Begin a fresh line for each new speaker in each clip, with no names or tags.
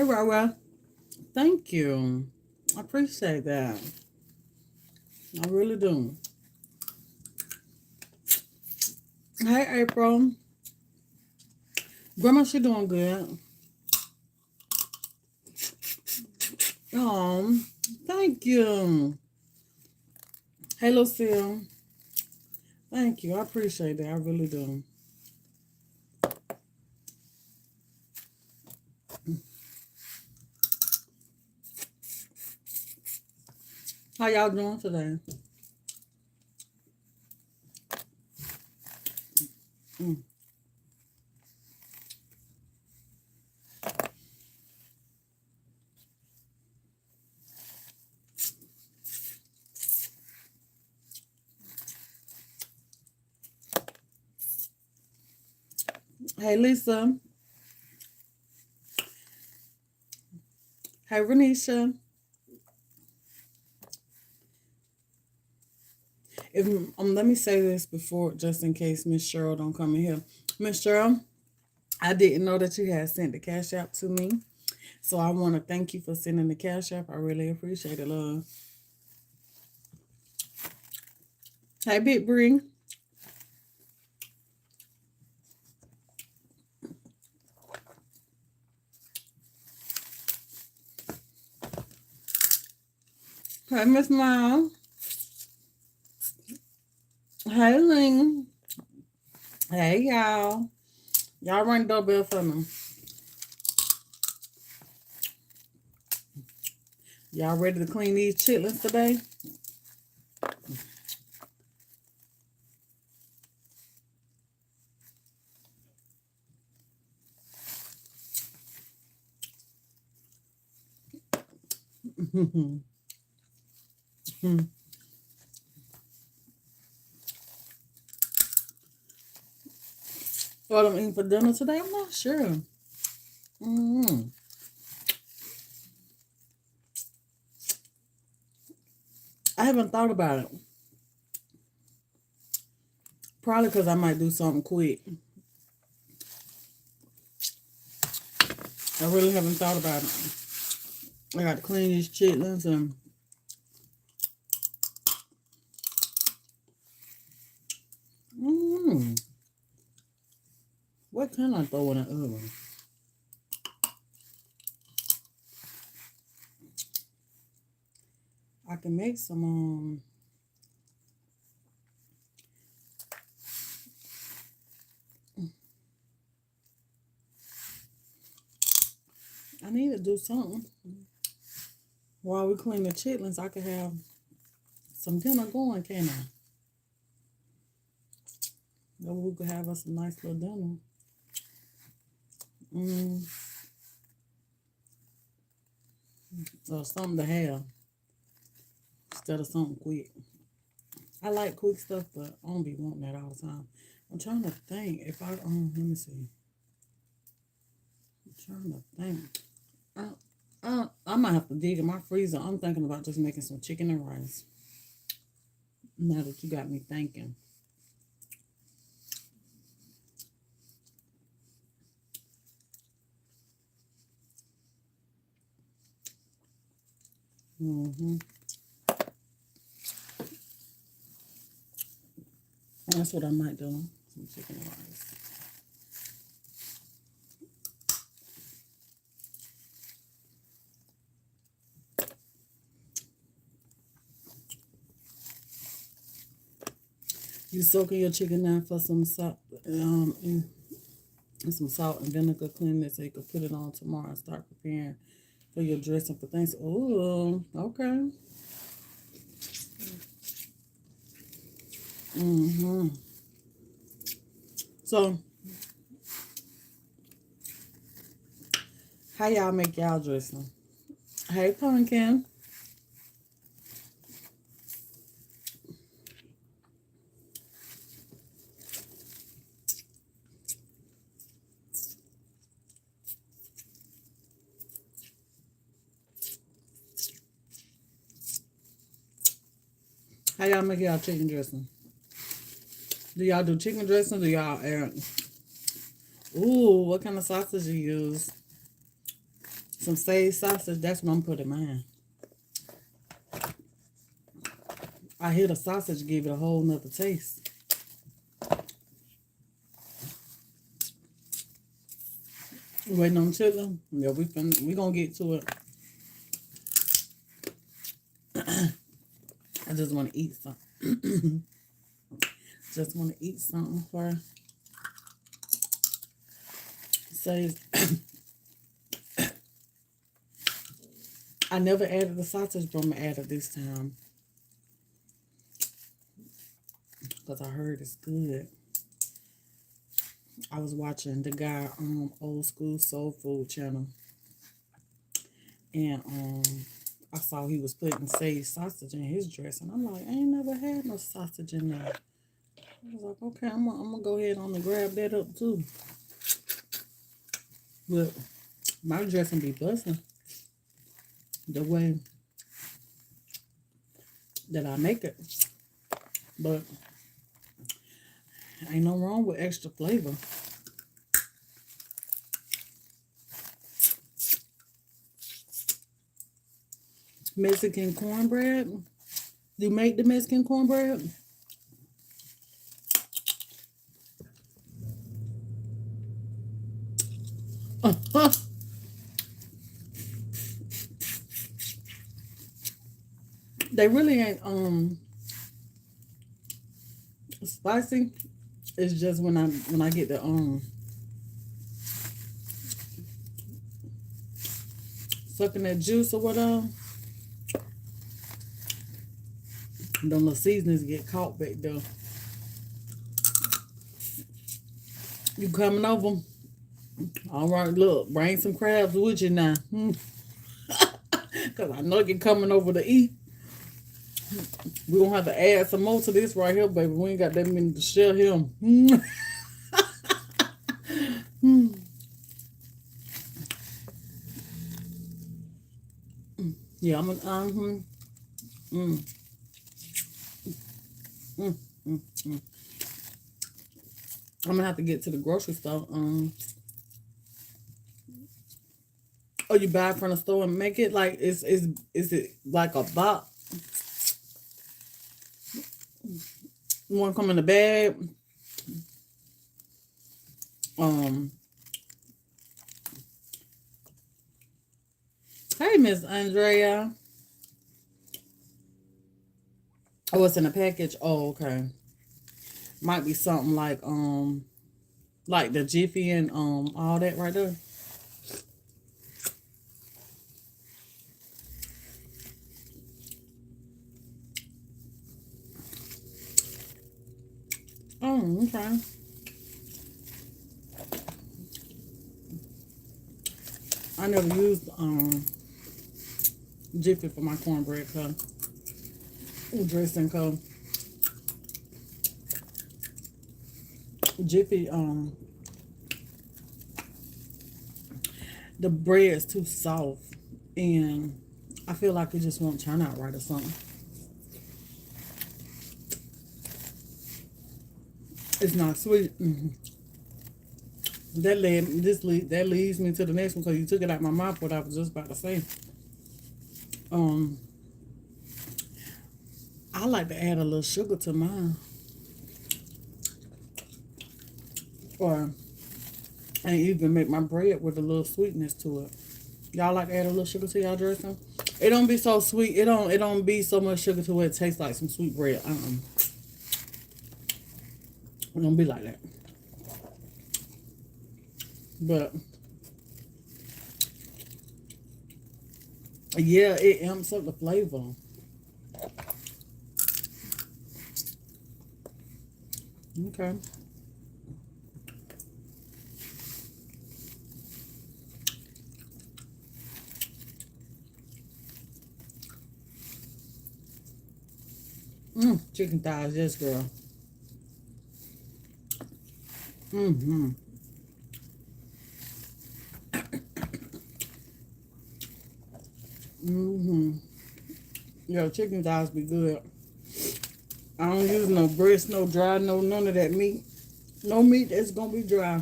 Hey, Rara. Thank you. I appreciate that. I really do. Hey, April. Grandma, she doing good. Thank you. Hey, Lucille. Thank you. I appreciate that. I really do. How y'all doing today? Mm. Hey, Lisa. Hey, Renisha. If Let me say this before, just in case Miss Cheryl don't come in here. Miss Cheryl, I didn't know that you had sent the cash app to me, so I want to thank you for sending the cash app. I really appreciate it, love. Hey, Big Bree. Hey, Miss Mom. Hey, Ling. Hey, y'all. Y'all ring the doorbell for me. Y'all ready to clean these chitlins today? What I'm eating for dinner today? I'm not sure. Mm. I haven't thought about it. Probably because I might do something quick. I really haven't thought about it. I got to clean these chitlins and mm, what can I throw in the oven? I can make some I need to do something. While we clean the chitlins, I could have some dinner going, can't I? Maybe we could have us a nice little dinner. Mm, or something to have instead of something quick. I like quick stuff, but I don't be wanting that all the time. I'm trying to think if let me see. I'm trying to think. I might have to dig in my freezer. I'm thinking about just making some chicken and rice. Now that you got me thinking. Mm-hmm. That's what I might do. Some chicken and rice. You soaking your chicken down for some salt, and some salt and vinegar, clean it so you can put it on tomorrow and start preparing for your dressing for things. Oh, okay. Mm-hmm. So, how y'all make y'all dressing? Hey, Pumpkin. How y'all make y'all chicken dressing? Do y'all do chicken dressing? Do y'all add? Ooh, what kind of sausage you use? some sage sausage. That's what I'm putting mine. I hear the sausage give it a whole nother taste. Waiting on chili. Yeah, we gonna get to it. I just want to eat something. Just want to eat something for sage. I never added the sausage, but I'm gonna add it this time because I heard it's good. I was watching the guy on Old School Soul Food channel, and I saw he was putting sage sausage in his dressing. I'm like, I ain't never had no sausage in there. I was like, okay, I'm gonna go ahead on and grab that up too. But my dressing be busting the way that I make it. But ain't no wrong with extra flavor. Mexican cornbread. You make the Mexican cornbread? They really ain't spicy. It's just when I get the sucking that juice or whatever, then the seasonings get caught back there. You coming over? All right, look, bring some crabs with you now. Because I know you're coming over to eat. We're going to have to add some more to this right here, baby. We ain't got that many to share here. Yeah, I'm gonna, I'm gonna have to get to the grocery store. Oh, you buy it from the store and make it? Like, is it like a box? You want to come in a bag? Hey, Miss Andrea. Oh, it's in a package. Oh, okay. Might be something like the Jiffy and all that right there. Oh, okay. I never used Jiffy for my cornbread cup. Dressing cup. Jiffy, the bread is too soft, and I feel like it just won't turn out right or something. It's not sweet. That leads me to the next one because you took it out my mouth. What I was just about to say. I like to add a little sugar to mine, and even make my bread with a little sweetness to it. Y'all like to add a little sugar to y'all dressing? It don't be so sweet. It don't be so much sugar to where it tastes like some sweet bread. It don't be like that. But yeah, it amps up the flavor. Okay. Chicken thighs, yes, girl. Yo, chicken thighs be good. I don't use no breast, no dry, none of that meat. No meat that's gonna be dry.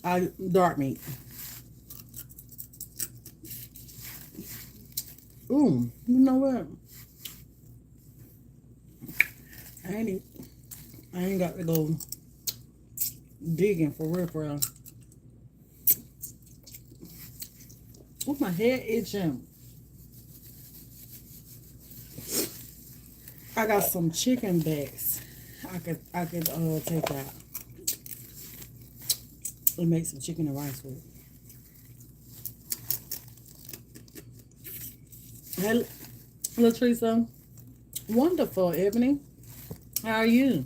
Dark meat. Ooh, you know what? I ain't I ain't got to go digging for real, for real. What's my head itching? I got some chicken backs. I could take out and make some chicken and rice with. Hey, Latricia. Wonderful, Ebony. How are you?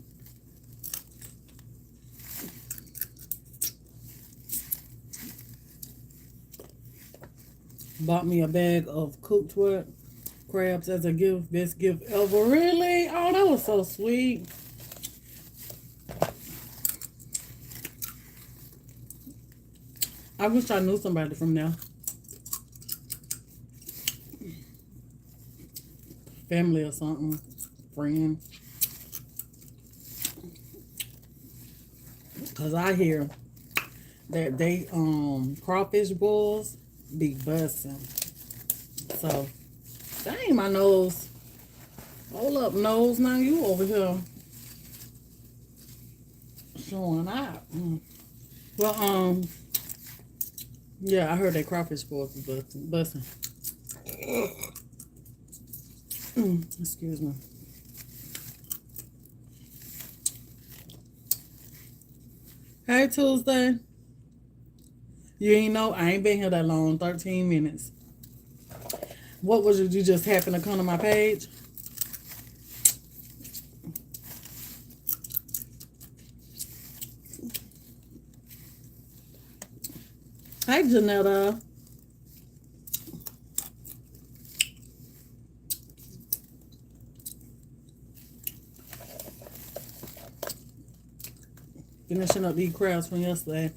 Bought me a bag of cooked what? Crabs as a gift. Best gift ever. Really? Oh, that was so sweet. I wish I knew somebody from there. Family or something. Friend. Because I hear that they crawfish boils be busting. So, dang, my nose. Hold up, nose. Now you over here showing out. Well, yeah, I heard that crawfish boils be busting. Excuse me. Hey, Tuesday. You ain't know, I ain't been here that long, 13 minutes. What was it? You just happened to come to my page? Hey, Janetta. Finishing up these crabs from yesterday.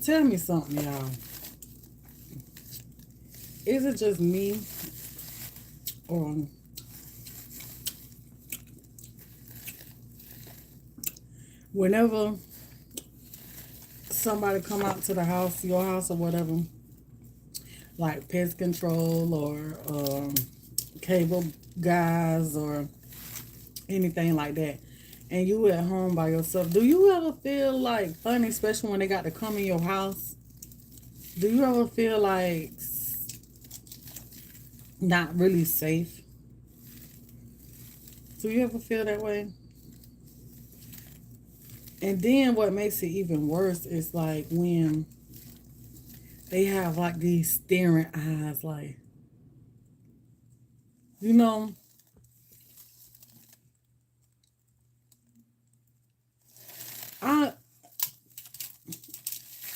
Tell me something, y'all. Is it just me, or whenever somebody come out to the house, your house or whatever, like pest control or cable guys or anything like that, and you at home by yourself, do you ever feel like funny, especially when they got to come in your house? Do you ever feel like not really safe? Do you ever feel that way? And then what makes it even worse is like when they have like these staring eyes, like, you know, I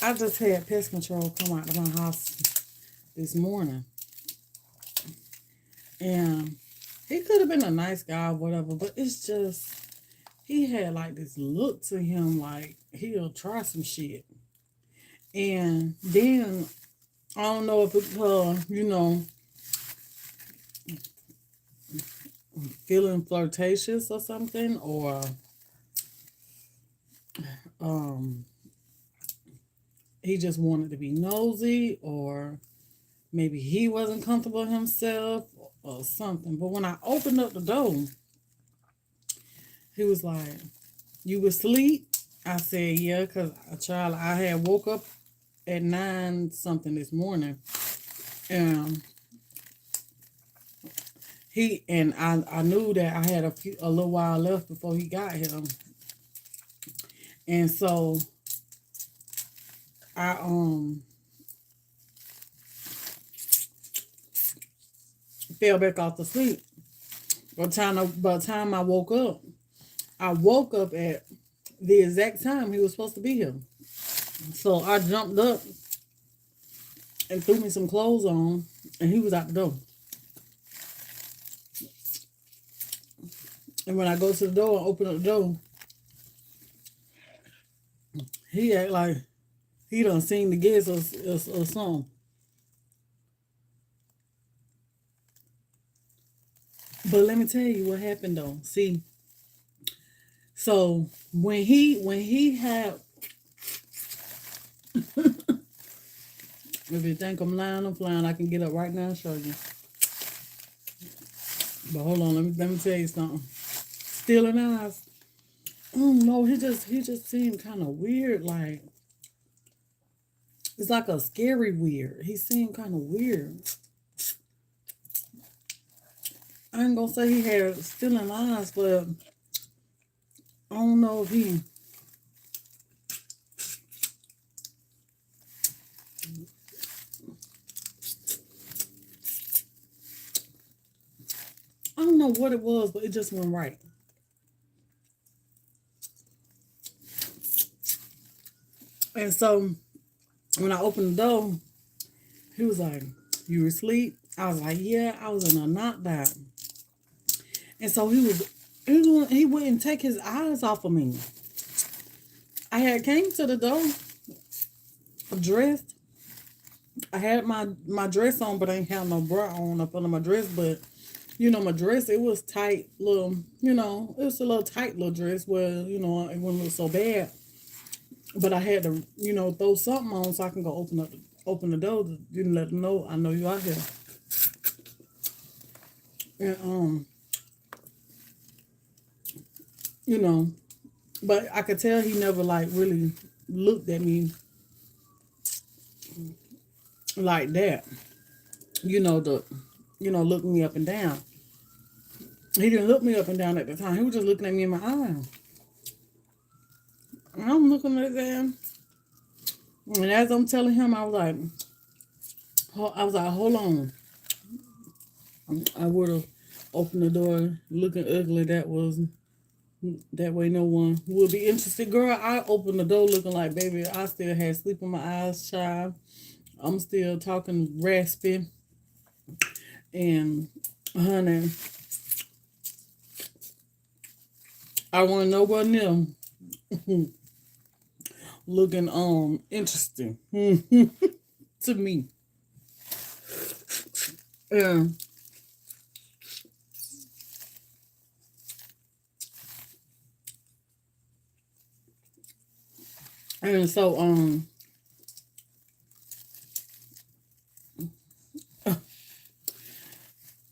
I just had pest control come out to my house this morning, and he could have been a nice guy or whatever, but it's just he had like this look to him like he'll try some shit. And then I don't know if it's feeling flirtatious or something, or um he just wanted to be nosy, or maybe he wasn't comfortable himself or something. But when I opened up the door, he was like, "You was asleep?" I said, "Yeah," because I had woke up at 9 something this morning, and I knew that I had a little while left before he got here, and so I fell back off to sleep. By the time I woke up at the exact time he was supposed to be here. So I jumped up and threw me some clothes on, and he was out the door. And when I go to the door and open up the door, He act like he done seen the guests or something. But let me tell you what happened though. See, so when he had, if you think I'm flying, I can get up right now and show you. But hold on, let me tell you something. Stealing eyes. No, he just seemed kind of weird. Like it's like a scary weird. He seemed kind of weird. I ain't gonna say he had stealing eyes, but I don't know if he. I don't know what it was, but it just went right. And so when I opened the door, he was like, "You were asleep?" I was like, "Yeah, I was in a knockdown." And so he wouldn't take his eyes off of me. I had came to the door, dressed. I had my dress on, but I ain't have no bra on up under my dress. But my dress, it was tight, little, it was a little tight little dress where it wouldn't look so bad. But I had to, throw something on so I can go open the door to let them know I know you out here. And you know, but I could tell he never like really looked at me like that. The looking me up and down. He didn't look me up and down at the time. He was just looking at me in my eye. And I'm looking at them. And as I'm telling him, I was like, hold on. I would have opened the door looking ugly. That way no one would be interested. Girl, I opened the door looking like, baby, I still had sleep in my eyes, child. I'm still talking raspy. And, honey, I want nobody near looking interesting to me. Yeah. And so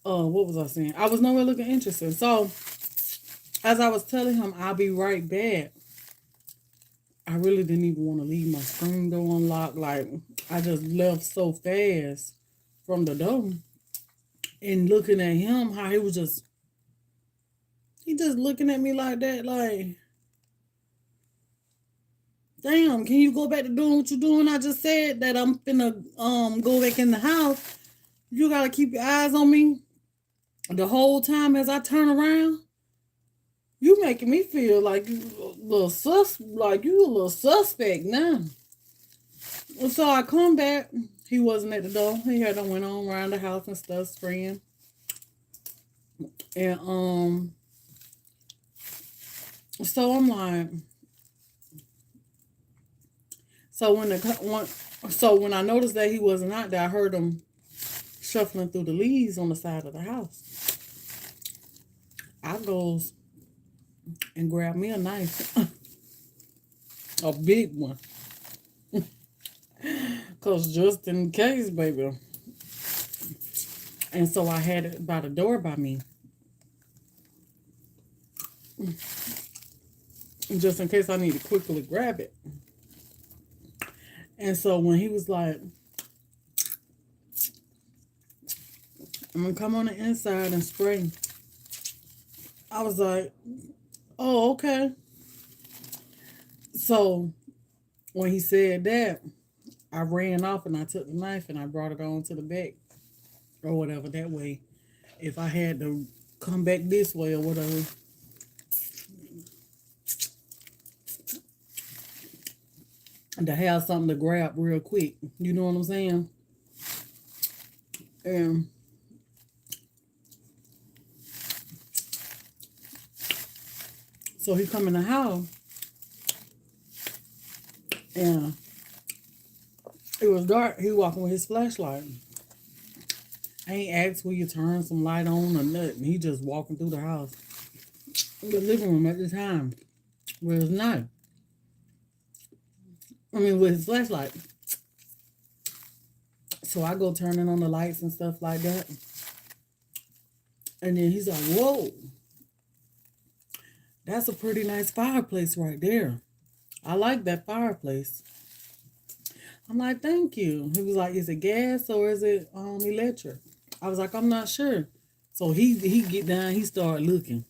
what was I saying? I was nowhere looking interesting. So as I was telling him I'll be right back, I really didn't even want to leave my screen door unlocked. Like I just left so fast from the door. And looking at him, how he just looking at me like that, like, damn, can you go back to doing what you're doing? I just said that I'm finna go back in the house. You gotta keep your eyes on me the whole time as I turn around. You making me feel like you a little suspect now. So I come back. He wasn't at the door. He had done went on around the house and stuff, spraying. And so I'm like, so when I noticed that he wasn't out there, I heard him shuffling through the leaves on the side of the house. I goes and grab me a knife, a big one, cause just in case, baby. And so I had it by the door by me, just in case I need to quickly grab it. And so when he was like, "I'm gonna come on the inside and spray," I was like, "Oh, okay." So when he said that, I ran off and I took the knife and I brought it on to the back or whatever. That way, if I had to come back this way or whatever, to have something to grab real quick. You know what I'm saying? And so he come in the house And it was dark. He walking with his flashlight. I ain't asked will you turn some light on or nothing. He just walking through the house. The living room at the time. Where it's night. I mean, with his flashlight. So I go turning on the lights and stuff like that. And then he's like, whoa. That's a pretty nice fireplace right there. I like that fireplace. I'm like, thank you. He was like, is it gas or is it electric? I was like, I'm not sure. So he get down, he started looking.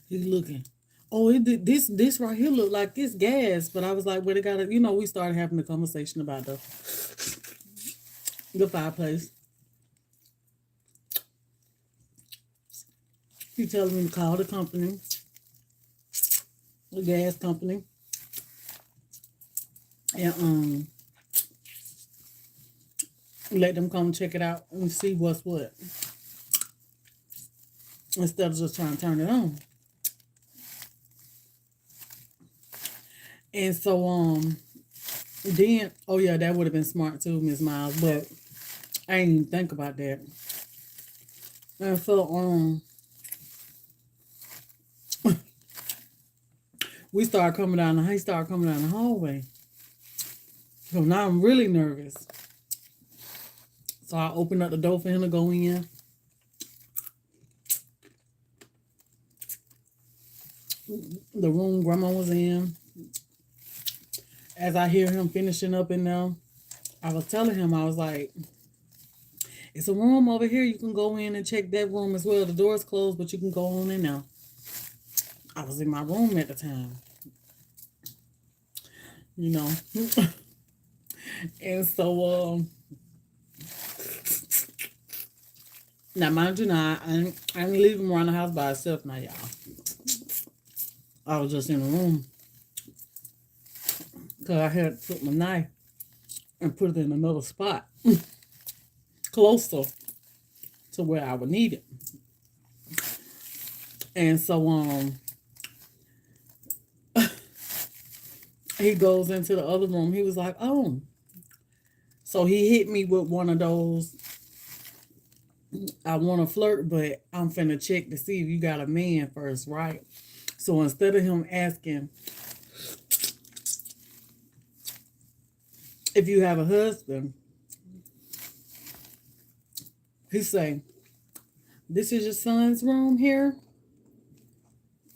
He's looking. Oh, it did this right here look like this gas, but I was like, well, it gotta, we started having a conversation about the fireplace. He telling me to call the company, the gas company, and let them come check it out and see what's what, instead of just trying to turn it on. And so then, oh yeah, that would have been smart too, Miss Miles, but I didn't even think about that. And so he started coming down the hallway. So now I'm really nervous. So I opened up the door for him to go in. The room Grandma was in. As I hear him finishing up in there, I was telling him, I was like, it's a room over here. You can go in and check that room as well. The door's closed, but you can go on in now. I was in my room at the time. And so, now mind you, now, I ain't leaving around the house by itself now, y'all. I was just in the room. Because I had to put my knife and put it in another spot. Closer to where I would need it. And so, he goes into the other room. He was like, oh. So he hit me with one of those, I want to flirt, but I'm finna check to see if you got a man first, right? So instead of him asking if you have a husband, he say, this is your son's room here?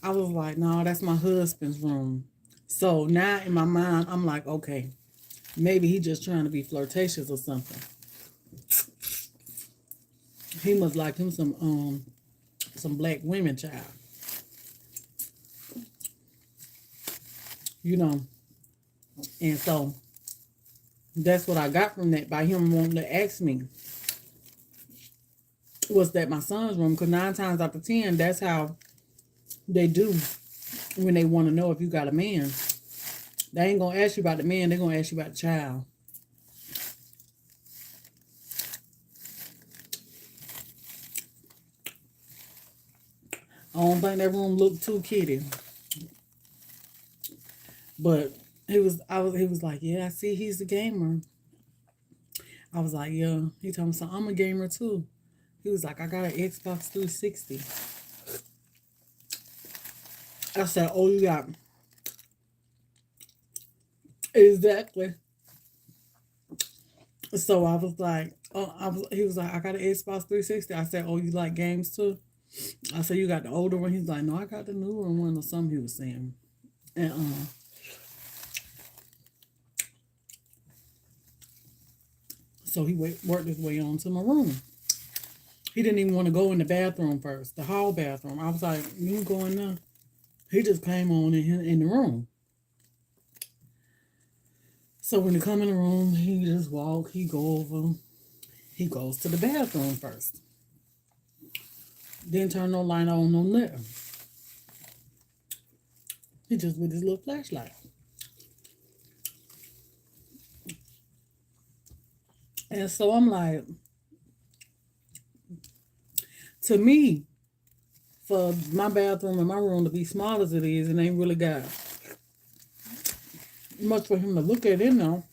I was like, no, that's my husband's room. So now in my mind, I'm like, okay, maybe he just trying to be flirtatious or something. He must like him some black women, child. And so that's what I got from that, by him wanting to ask me, was that my son's room? Because 9 times out of 10, that's how they do when they want to know if you got a man. They ain't going to ask you about the man. They're going to ask you about the child. I don't think that room looked too kitty. But he was like, yeah, I see he's a gamer. I was like, yeah. He told me, so I'm a gamer too. He was like, I got an Xbox 360. I said, oh, you got... Exactly. So I was like, he was like, I got an Xbox 360. I said, oh, you like games too? I said, you got the older one? He's like, no, I got the newer one or something he was saying. And so he worked his way on to my room. He didn't even want to go in the bathroom first, the hall bathroom. I was like, you can go in there. He just came on in the room. So when he come in the room, he just walk, he goes to the bathroom first. Didn't turn no light on, no nothing. He just with his little flashlight. And so I'm like, to me, for my bathroom and my room to be small as it is, it ain't really got much for him to look at it now.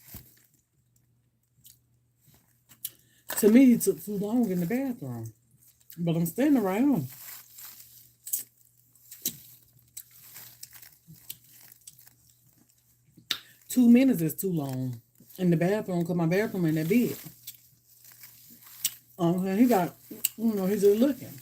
To me, he took too long in the bathroom. But I'm standing right on. "2 minutes is too long in the bathroom because my bathroom ain't that big." He got, he's just looking.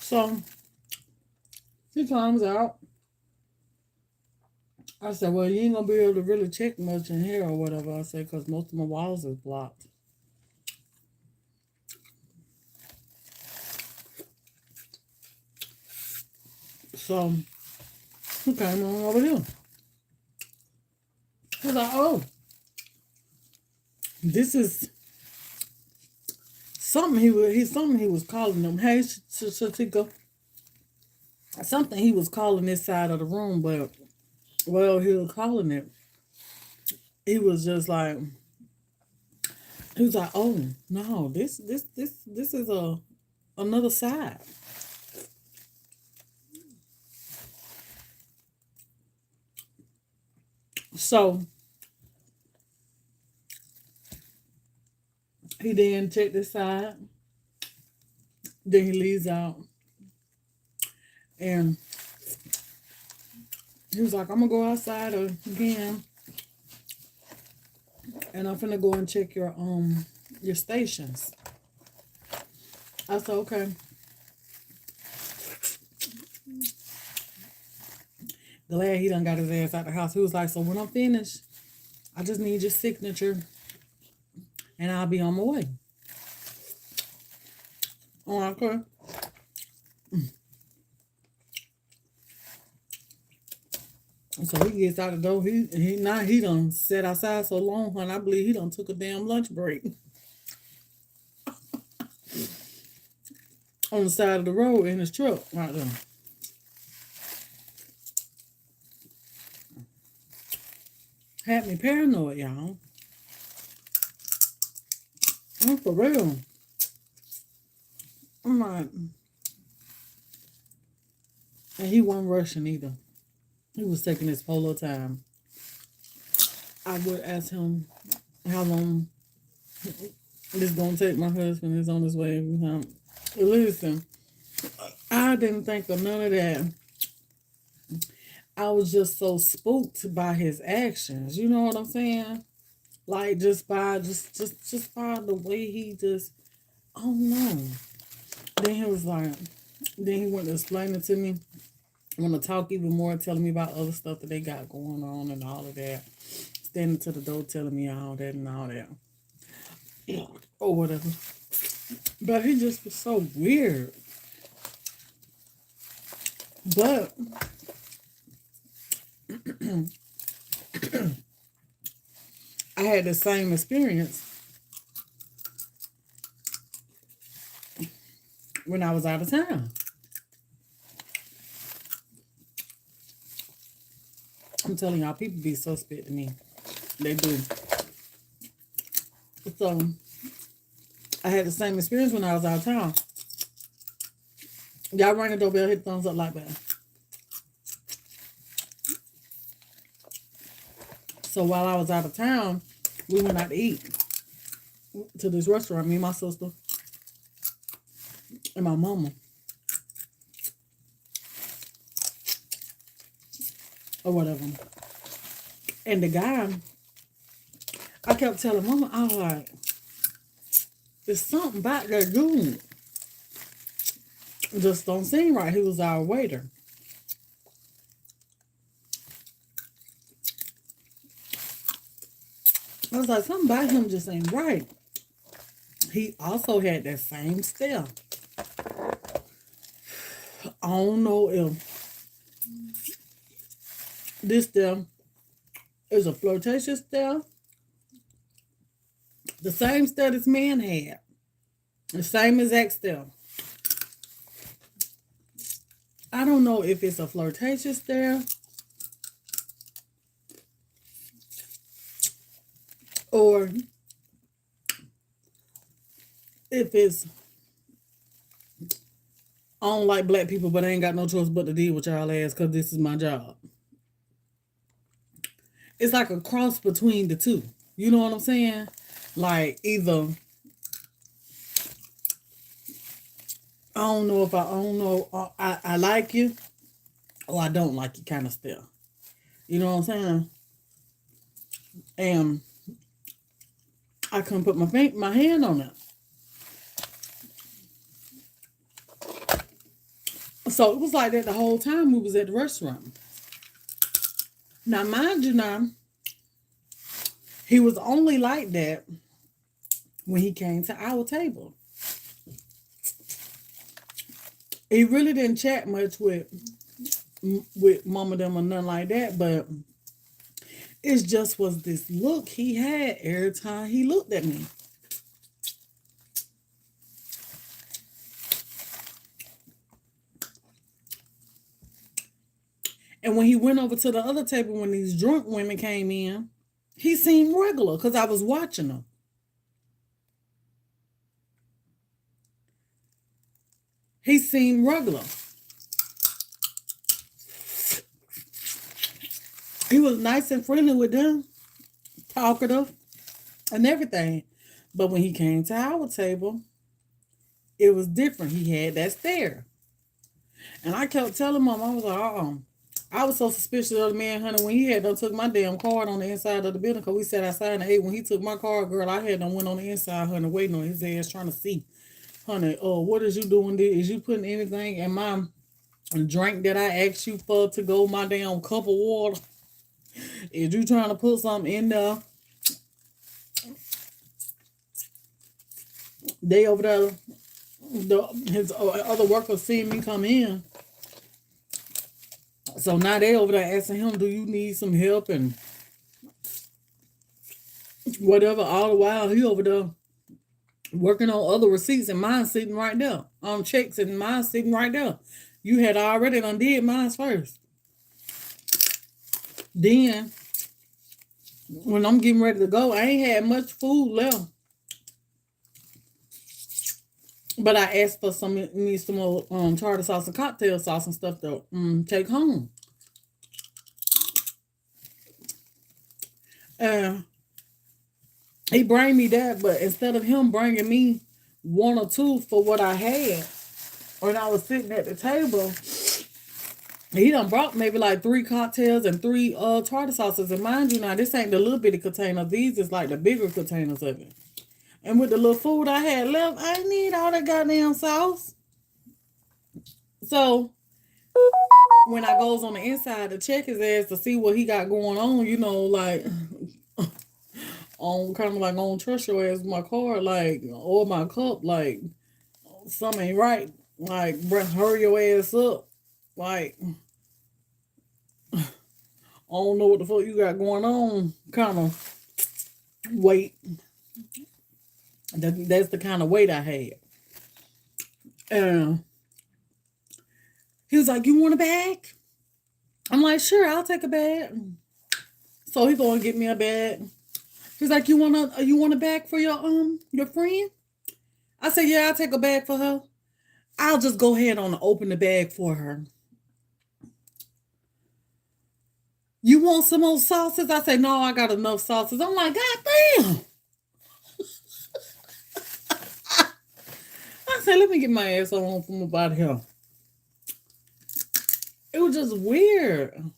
So he comes out. I said, "Well, you ain't gonna be able to really check much in here or whatever." I said, "Because most of my walls is blocked." So he came on over here. He was like, "Oh, this is something." He was calling them. "Hey, Shatika." Something he was calling this side of the room, but well, he was calling it. He was just like, he was like, "Oh no, this is a another side." So he then checked this side. Then he leaves out, and he was like, "I'm gonna go outside again, and I'm finna go and check your stations." I said, "Okay." Glad he done got his ass out the house. He was like, "So when I'm finished, I just need your signature, and I'll be on my way." Oh, okay. So he gets out the door. He done sat outside so long, honey. I believe he done took a damn lunch break on the side of the road in his truck right there. Had me paranoid, y'all. I'm for real. I'm like, and he wasn't rushing either. He was taking his whole little time. I would ask him how long this gonna take. My husband is on his way. Listen, I didn't think of none of that. I was just so spooked by his actions. You know what I'm saying? Like just by the way he just, oh no. Then he was like, then he went to explain it to me. Want to talk even more, telling me about other stuff that they got going on and all of that. Standing to the door, telling me all that and all that, or whatever. But he just was so weird. But I had the same experience when I was out of town. I'm telling y'all, people be suspect to me. They do. So I had the same experience when I was out of town. Y'all ring the doorbell, hit the thumbs up like that. So while I was out of town, we went out to eat to this restaurant, me and my sister and my mama. Or whatever. And the guy, I kept telling mama, I was like, there's something about that dude. Just don't seem right. He was our waiter. I was like, something about him just ain't right. He also had that same stare. I don't know if this stare is a flirtatious stare. The same stare this man had. The same exact stare. I don't know if it's a flirtatious stare or if it's I don't like black people, but I ain't got no choice but to deal with y'all ass because this is my job. It's like a cross between the two. You know what I'm saying? Like either I don't know I like you or I don't like you kind of stuff. You know what I'm saying? And I couldn't put my hand on it. So it was like that the whole time we was at the restaurant. Now, mind you, now he was only like that when he came to our table. He really didn't chat much with mama them or nothing like that, but it just was this look he had every time he looked at me. And when he went over to the other table when these drunk women came in, he seemed regular because I was watching him. He seemed regular. He was nice and friendly with them, talkative, and everything. But when he came to our table, it was different. He had that stare. And I kept telling Mom, I was like, I was so suspicious of the man, honey, when he had done took my damn card on the inside of the building because we sat outside and ate. When he took my card, girl, I had done went on the inside, honey, waiting on his ass, trying to see, honey, what is you doing there? Is you putting anything in my drink that I asked you for to go my damn cup of water? Is you trying to put something in there? They over there, his other workers seeing me come in. So now they over there asking him, do you need some help and whatever. All the while he over there working on other receipts and mine sitting right there. On checks and mine sitting right there. You had already done did mine first. Then when I'm getting ready to go, I ain't had much food left. But I asked for some more tartar sauce and cocktail sauce and stuff to take home. He bring me that, but instead of him bringing me one or two for what I had, when I was sitting at the table, he done brought maybe like 3 cocktails and 3 tartar sauces. And mind you now, this ain't the little bitty container. These is like the bigger containers of it. And with the little food I had left, I didn't need all that goddamn sauce. So when I goes on the inside to check his ass to see what he got going on, you know, like on kind of like on trust your ass with my card, like or my cup, like something ain't right. Like, bruh, hurry your ass up. Like, I don't know what the fuck you got going on. Kind of wait. That's the kind of weight I had. He was like, you want a bag? I'm like, sure, I'll take a bag. So he going to get me a bag. He's like, you want a bag for your friend? I said, yeah, I'll take a bag for her. I'll just go ahead and open the bag for her. You want some more sauces? I said, no, I got enough sauces. I'm like, God damn. I said, let me get my ass on from about here. It was just weird.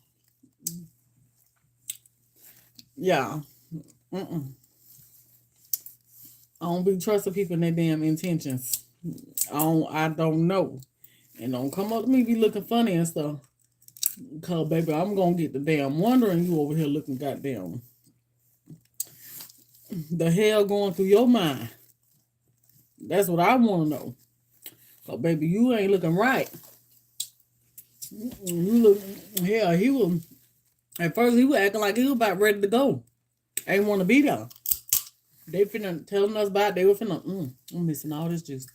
Yeah. I don't be trusting people in their damn intentions. I don't know. And don't come up to me be looking funny and stuff. Cause baby, I'm gonna get the damn wondering you over here looking goddamn. The hell going through your mind? That's what I want to know. So baby, you ain't looking right. You look, hell, he was, at first he was acting like he was about ready to go. Ain't want to be there. They finna telling us about, they were finna, I'm missing all this juice.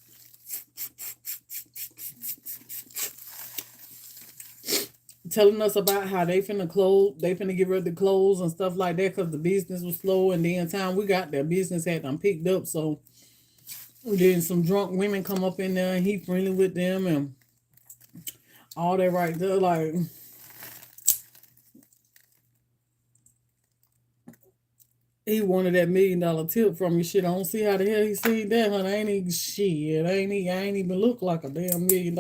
Telling us about how they finna get rid of the clothes and stuff like that because the business was slow, and then time we got there, business had them picked up. So Then some drunk women come up in there and he friendly with them and all that right there. Like, he wanted that $1 million tip from you. Shit, I don't see how the hell he seen that, honey. Ain't even shit. I ain't even look like a damn $1 million.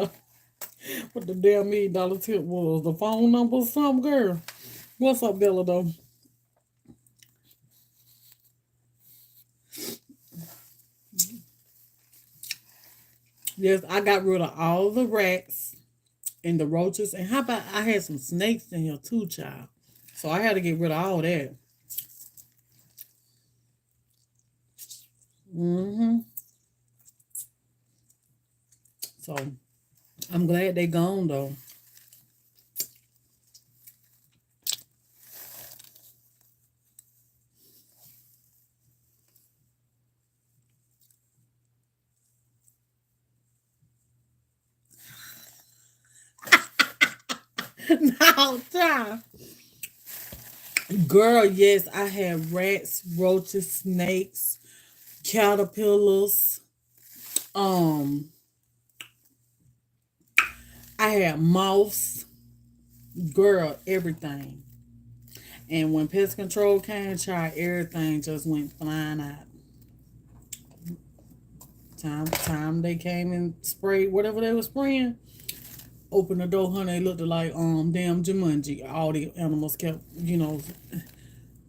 What the damn $1 million tip was? The phone number or something, girl. What's up, Bella, though? Yes, I got rid of all the rats and the roaches. And how about I had some snakes in here too, child? So I had to get rid of all that. Mm-hmm. So I'm glad they gone though. No, child. Girl, yes, I had rats, roaches, snakes, caterpillars. Um, I had moths. Girl, everything. And when pest control came, child, everything just went flying out. Time they came and sprayed whatever they were spraying. Open the door, honey. It looked like damn Jumanji. All the animals kept,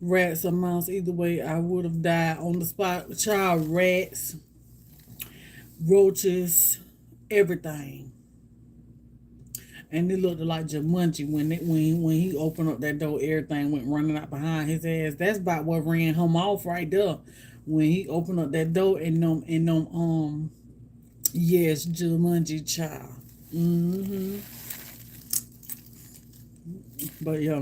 rats or mouse. Either way, I would have died on the spot. Child, rats, roaches, everything. And it looked like Jumanji when he opened up that door, everything went running out behind his ass. That's about what ran him off right there. When he opened up that door and them yes, Jumanji child. Mm-hmm. But yeah.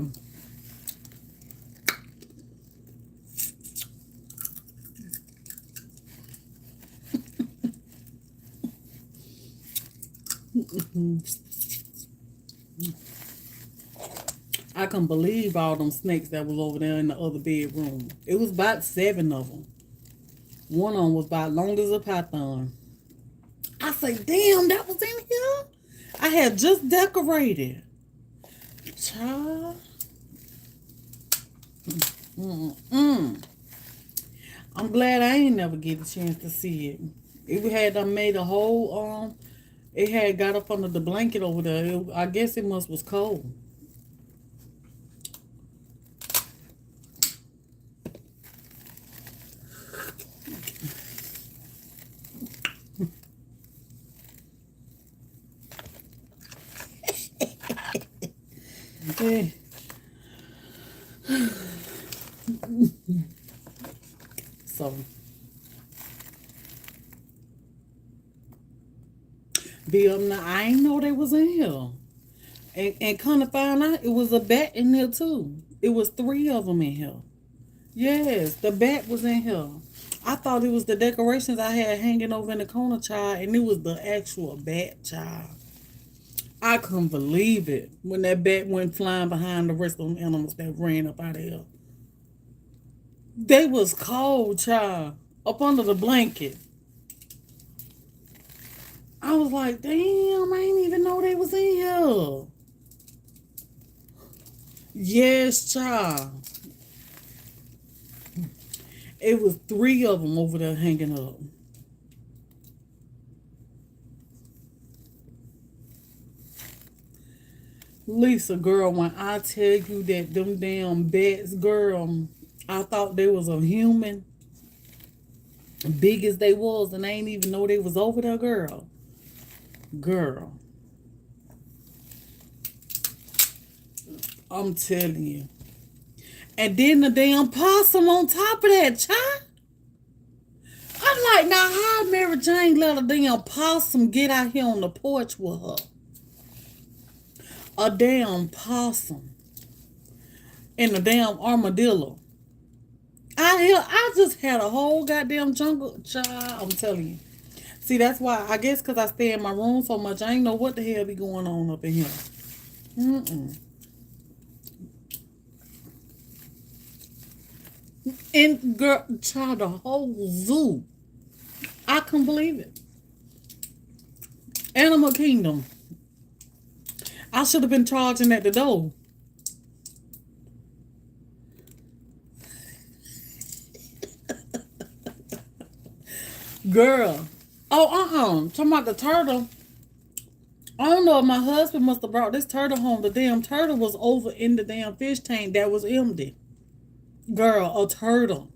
I can believe all them snakes that was over there in the other bedroom. It was about 7 of them. One of them was about long as a python. I say, damn, that was in here. I had just decorated. Child. Mm-mm. I'm glad I ain't never get a chance to see it. It had made a whole it had got up under the blanket over there. I guess it must was cold. Okay. So be up now. I ain't know they was in here. And kind of find out it was a bat in here too. It was 3 of them in here. Yes, the bat was in here. I thought it was the decorations I had hanging over in the corner, child, and it was the actual bat, child. I couldn't believe it when that bat went flying behind the rest of them animals that ran up out of here. They was cold, child, up under the blanket. I was like, damn, I didn't even know they was in here. Yes, child. It was 3 of them over there hanging up. Lisa, girl, when I tell you that them damn bats, girl, I thought they was a human, big as they was, and I ain't even know they was over there, girl. Girl, I'm telling you. And then the damn possum on top of that, child. I'm like, now how Mary Jane let a damn possum get out here on the porch with her? A damn possum and a damn armadillo. I just had a whole goddamn jungle, child. I'm telling you. See, that's why I guess because I stay in my room so much, I ain't know what the hell be going on up in here. Mm-mm. And girl, child, the whole zoo. I couldn't believe it. Animal Kingdom. I should have been charging at the door. Girl. Oh, talking about the turtle. I don't know if my husband must have brought this turtle home. The damn turtle was over in the damn fish tank that was empty. Girl, a turtle.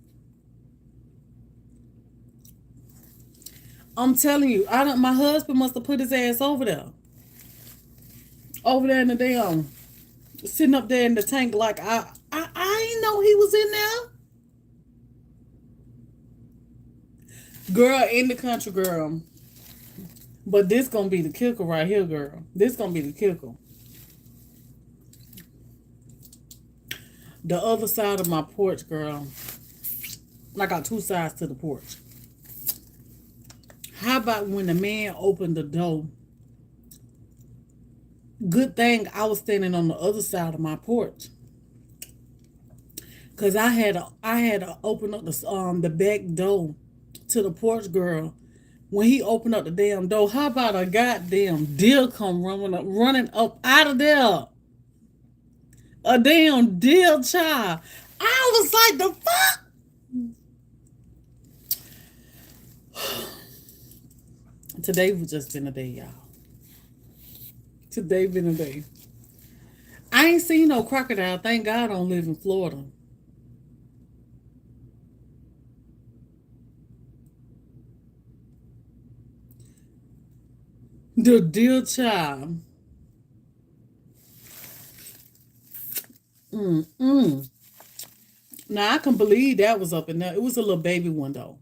I'm telling you, I don't. My husband must have put his ass over there in the damn, sitting up there in the tank like I ain't know he was in there. Girl, in the country, girl. But this gonna be the kicker right here, girl. This gonna be the kicker. The other side of my porch, girl. I got two sides to the porch. How about when the man opened the door? Good thing I was standing on the other side of my porch, cause I had to open up the back door to the porch, girl. When he opened up the damn door, how about a goddamn deer come running up out of there? A damn deer, child. I was like, the fuck? Today was just been a day, y'all. Today been a day. I ain't seen no crocodile. Thank God I don't live in Florida. The deer, child. Mm-mm. Now I can believe that was up in there. It was a little baby one though.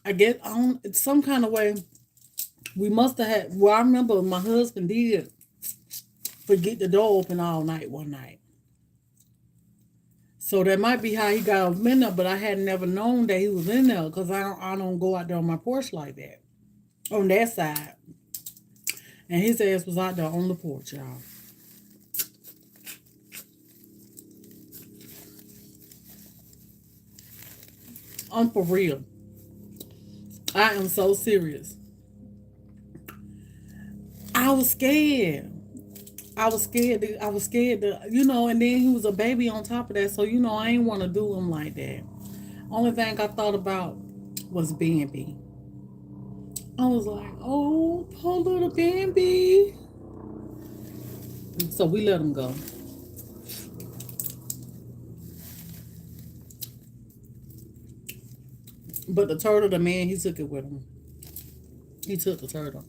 I get on some kind of way. We must have had. Well, I remember my husband did forget the door open all night one night. So that might be how he got up in there. But I had never known that he was in there because I don't go out there on my porch like that. On that side, and his ass was out there on the porch, y'all. I'm for real. I am so serious. I was scared. I was scared and then he was a baby on top of that. So, I ain't want to do him like that. Only thing I thought about was Bambi. I was like, oh, poor little Bambi. So we let him go. But the turtle, the man, he took it with him. He took the turtle.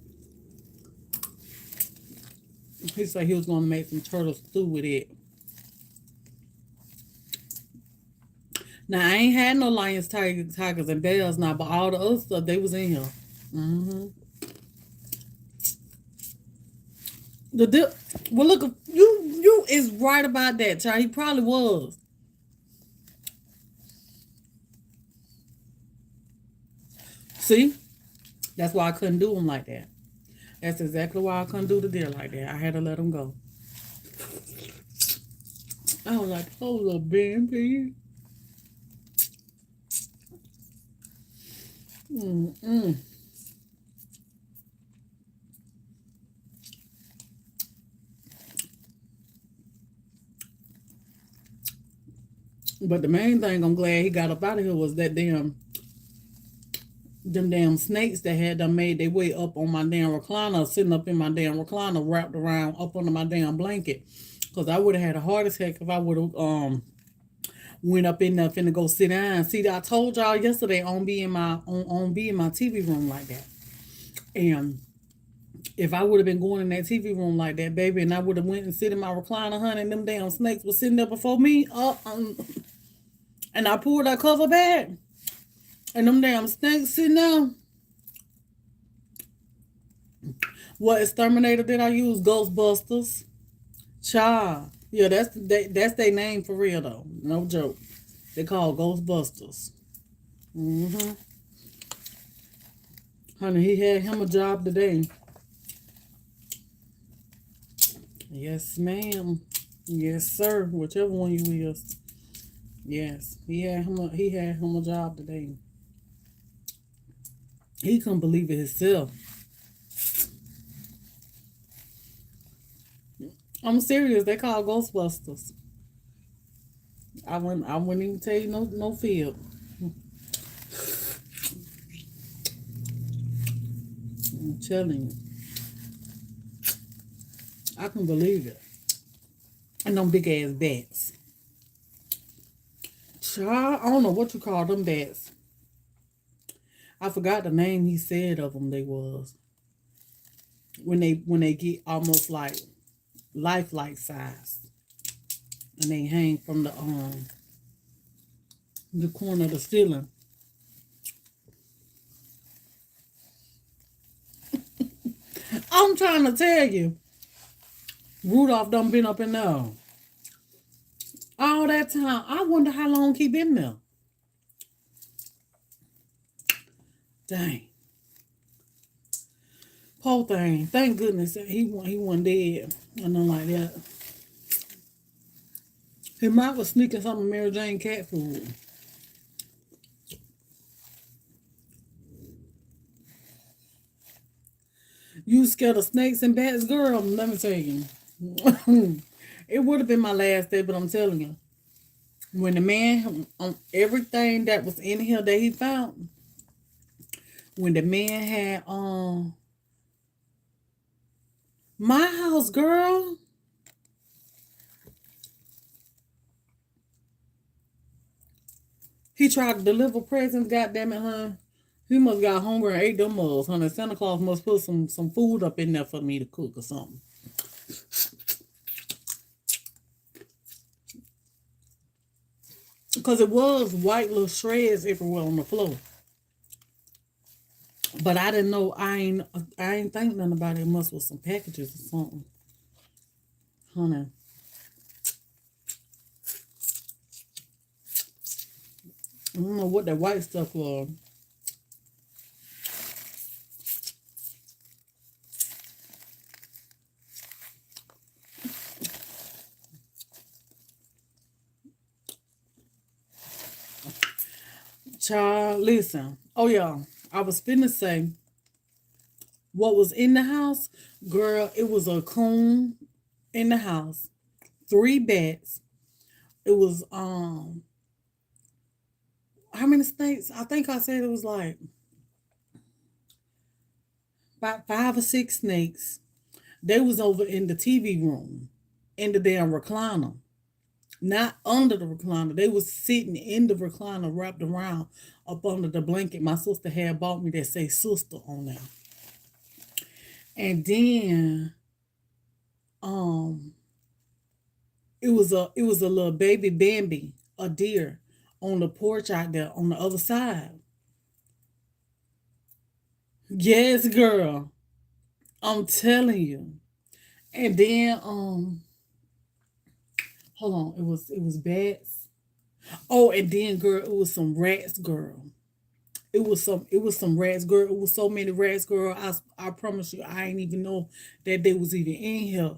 He said he was going to make some turtle stew with it. Now, I ain't had no lions, tigers, and bears now, but all the other stuff, they was in here. Mm-hmm. Well, look, you is right about that, child. He probably was. See? That's why I couldn't do him like that. That's exactly why I couldn't do the deer like that. I had to let him go. I was like, oh, little Bambi. Mm-mm. But the main thing I'm glad he got up out of here was that them damn snakes that had them made their way up on my damn recliner, sitting up in my damn recliner, wrapped around up under my damn blanket. Cause I would have had a heart attack if I would have went up in there finna go sit down. See, I told y'all yesterday on be in my TV room like that. And if I would have been going in that TV room like that, baby, and I would have went and sit in my recliner, honey, and them damn snakes was sitting there before me, and I pulled that cover back, and them damn snakes sitting there. What exterminator did I use? Ghostbusters. Child. Yeah, that's their name for real though. No joke. They call Ghostbusters. Mm-hmm. Honey, he had him a job today. Yes, ma'am. Yes, sir. Whichever one you is. Yes, he had him a job today. He couldn't believe it himself. I'm serious. They call Ghostbusters. I wouldn't even tell you no fib. I'm telling you. I can believe it. And them big ass bats. Child, I don't know what you call them bats. I forgot the name he said of them they was. When they get almost like lifelike size. And they hang from the corner of the ceiling. I'm trying to tell you. Rudolph done been up in there. All that time. I wonder how long he been there. Dang. Poor thing. Thank goodness he wasn't dead. Or nothing like that. He might was sneaking some of Mary Jane cat food. You scared of snakes and bats, girl? Let me tell you. It would have been my last day, but I'm telling you. When the man, everything that was in here that he found, when the man had my house, girl. He tried to deliver presents, goddamn it, huh? He must got hungry and ate them mugs, honey. Santa Claus must put some food up in there for me to cook or something. Because it was white little shreds everywhere on the floor. But I didn't know, I ain't think nothing about it. It must was some packages or something. Honey. I don't know what that white stuff was. Child, listen. Oh, yeah. I was finna say what was in the house. Girl, it was a coon in the house. 3 bats. It was, how many snakes? I think I said it was like about 5 or 6 snakes. They was over in the TV room, in the damn recliner. Not under the recliner. They was sitting in the recliner wrapped around up under the blanket my sister had bought me that say sister on there. And then um it was a little baby Bambi, a deer, on the porch out there on the other side. Yes, girl. I'm telling you. And then hold on, it was bats. Oh, and then girl, it was some rats, girl. It was some rats, girl. It was so many rats, girl. I promise you, I ain't even know that they was even in here.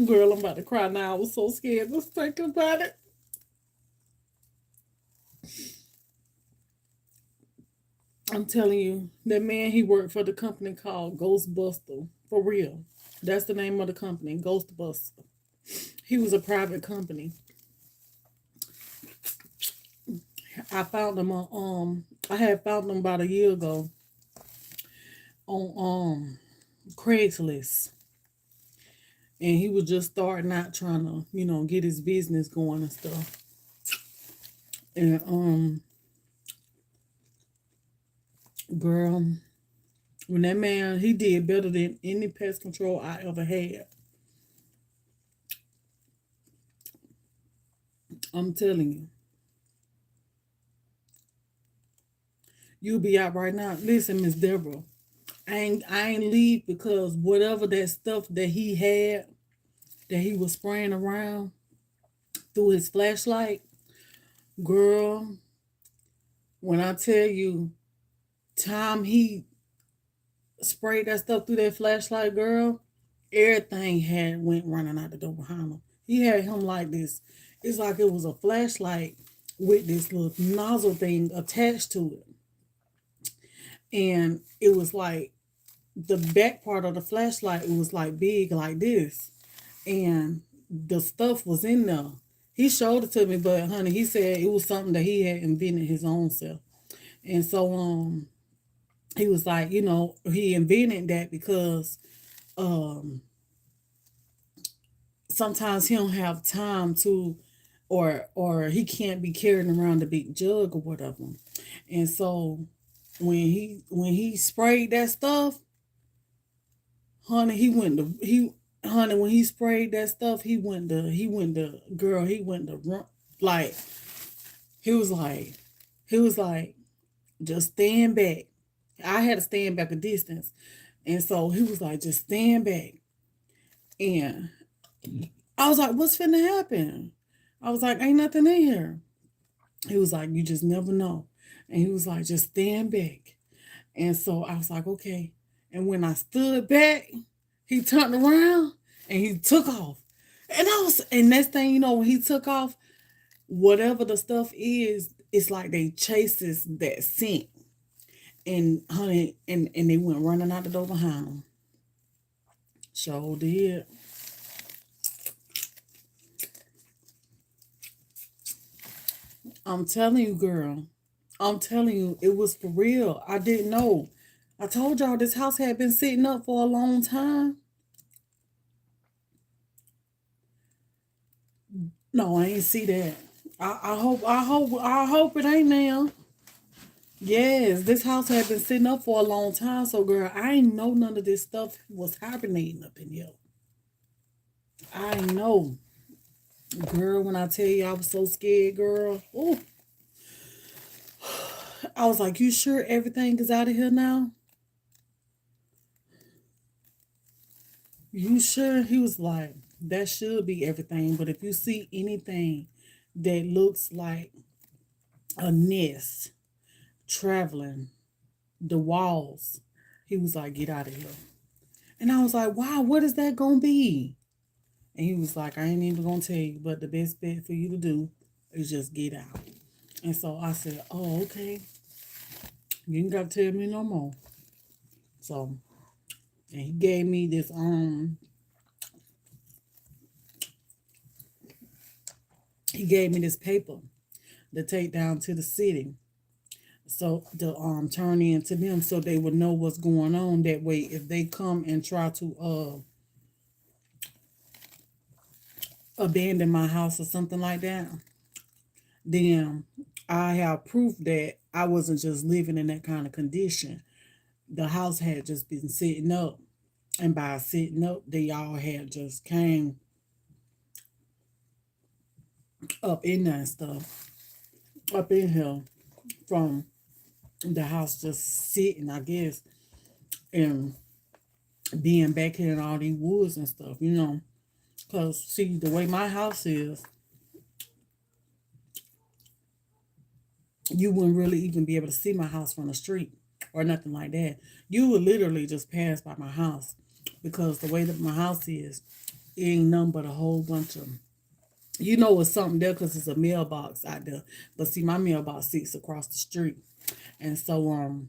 Girl, I'm about to cry now. I was so scared just thinking about it. I'm telling you, that man, he worked for the company called Ghostbuster. For real. That's the name of the company, Ghostbuster. He was a private company. I found him I had found him about a year ago on Craigslist. And he was just starting out trying to, get his business going and stuff. And girl, when that man, he did better than any pest control I ever had. I'm telling you. You'll be out right now. Listen, Miss Deborah, I ain't leave because whatever that stuff that he had that he was spraying around through his flashlight, girl, when I tell you, time he sprayed that stuff through that flashlight, girl, everything had went running out the door behind him. He had him like this. It's like it was a flashlight with this little nozzle thing attached to it. And it was like the back part of the flashlight, it was like big like this. And the stuff was in there. He showed it to me, but honey, he said it was something that he had invented his own self. And so he was like, he invented that because um sometimes he don't have time to, or he can't be carrying around the big jug or whatever. And so when he sprayed that stuff, honey, when he sprayed that stuff, he went to run, like he was like he was like just stand back. I had to stand back a distance, and so he was like just stand back, and I was like, what's finna happen? I was like, ain't nothing in here. He was like, you just never know. And he was like, just stand back. And so I was like, okay. And when I stood back, he turned around and he took off. And next thing you know, when he took off, whatever the stuff is, it's like they chases that scent. And honey, and they went running out the door behind him. Sure did. I'm telling you, girl. I'm telling you, it was for real. I didn't know. I told y'all this house had been sitting up for a long time. No, I ain't see that. I hope it ain't now. Yes, this house had been sitting up for a long time. So, girl, I ain't know none of this stuff was hibernating up in here. I ain't know, girl. When I tell you I was so scared, girl. Oh, I was like, you sure everything is out of here now? You sure? He was like, that should be everything. But if you see anything that looks like a nest traveling the walls, he was like, get out of here. And I was like, wow, what is that going to be? And he was like, I ain't even going to tell you, but the best bet for you to do is just get out. And so I said, oh, okay. You ain't got to tell me no more. So, and he gave me this paper to take down to the city, so to turn in to them so they would know what's going on. That way, if they come and try to abandon my house or something like that, then I have proof that I wasn't just living in that kind of condition. The house had just been sitting up, and by sitting up, they all had just came up in that stuff, up in here from the house just sitting, I guess, and being back here in all these woods and stuff. Because, see, the way my house is, you wouldn't really even be able to see my house from the street or nothing like that. You would literally just pass by my house because the way that my house is, it ain't nothing but a whole bunch of, it's something there because it's a mailbox out there. But see, my mailbox sits across the street. And so,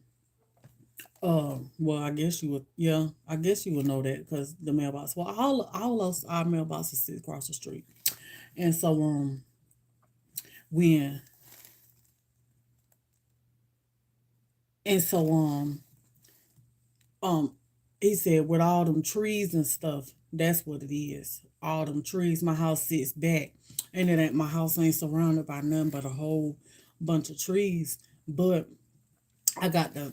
well, I guess you would, yeah, I guess you would know that because the mailbox, well, all our mailboxes sit across the street. And so, when, and so, um, he said with all them trees and stuff, that's what it is. All them trees, my house sits back, and my house ain't surrounded by nothing but a whole bunch of trees. But I got the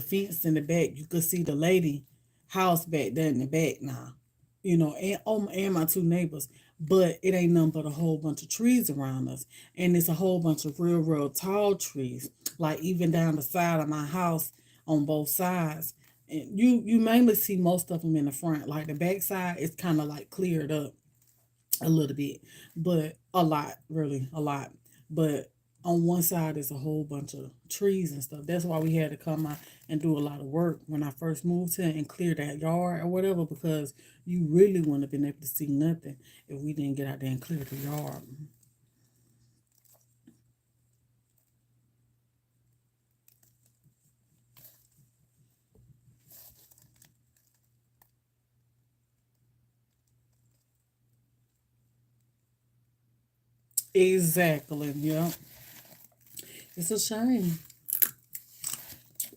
fence in the back. You could see the lady house back there in the back now. And my two neighbors. But it ain't nothing but a whole bunch of trees around us. And it's a whole bunch of real, real tall trees. like even down the side of my house on both sides. And you mainly see most of them in the front. Like the back side is kind of like cleared up a little bit, but a lot, really a lot. But on one side is a whole bunch of trees and stuff. That's why we had to come out and do a lot of work when I first moved here and clear that yard or whatever, because you really wouldn't have been able to see nothing if we didn't get out there and clear the yard. Exactly. Yeah. It's a shame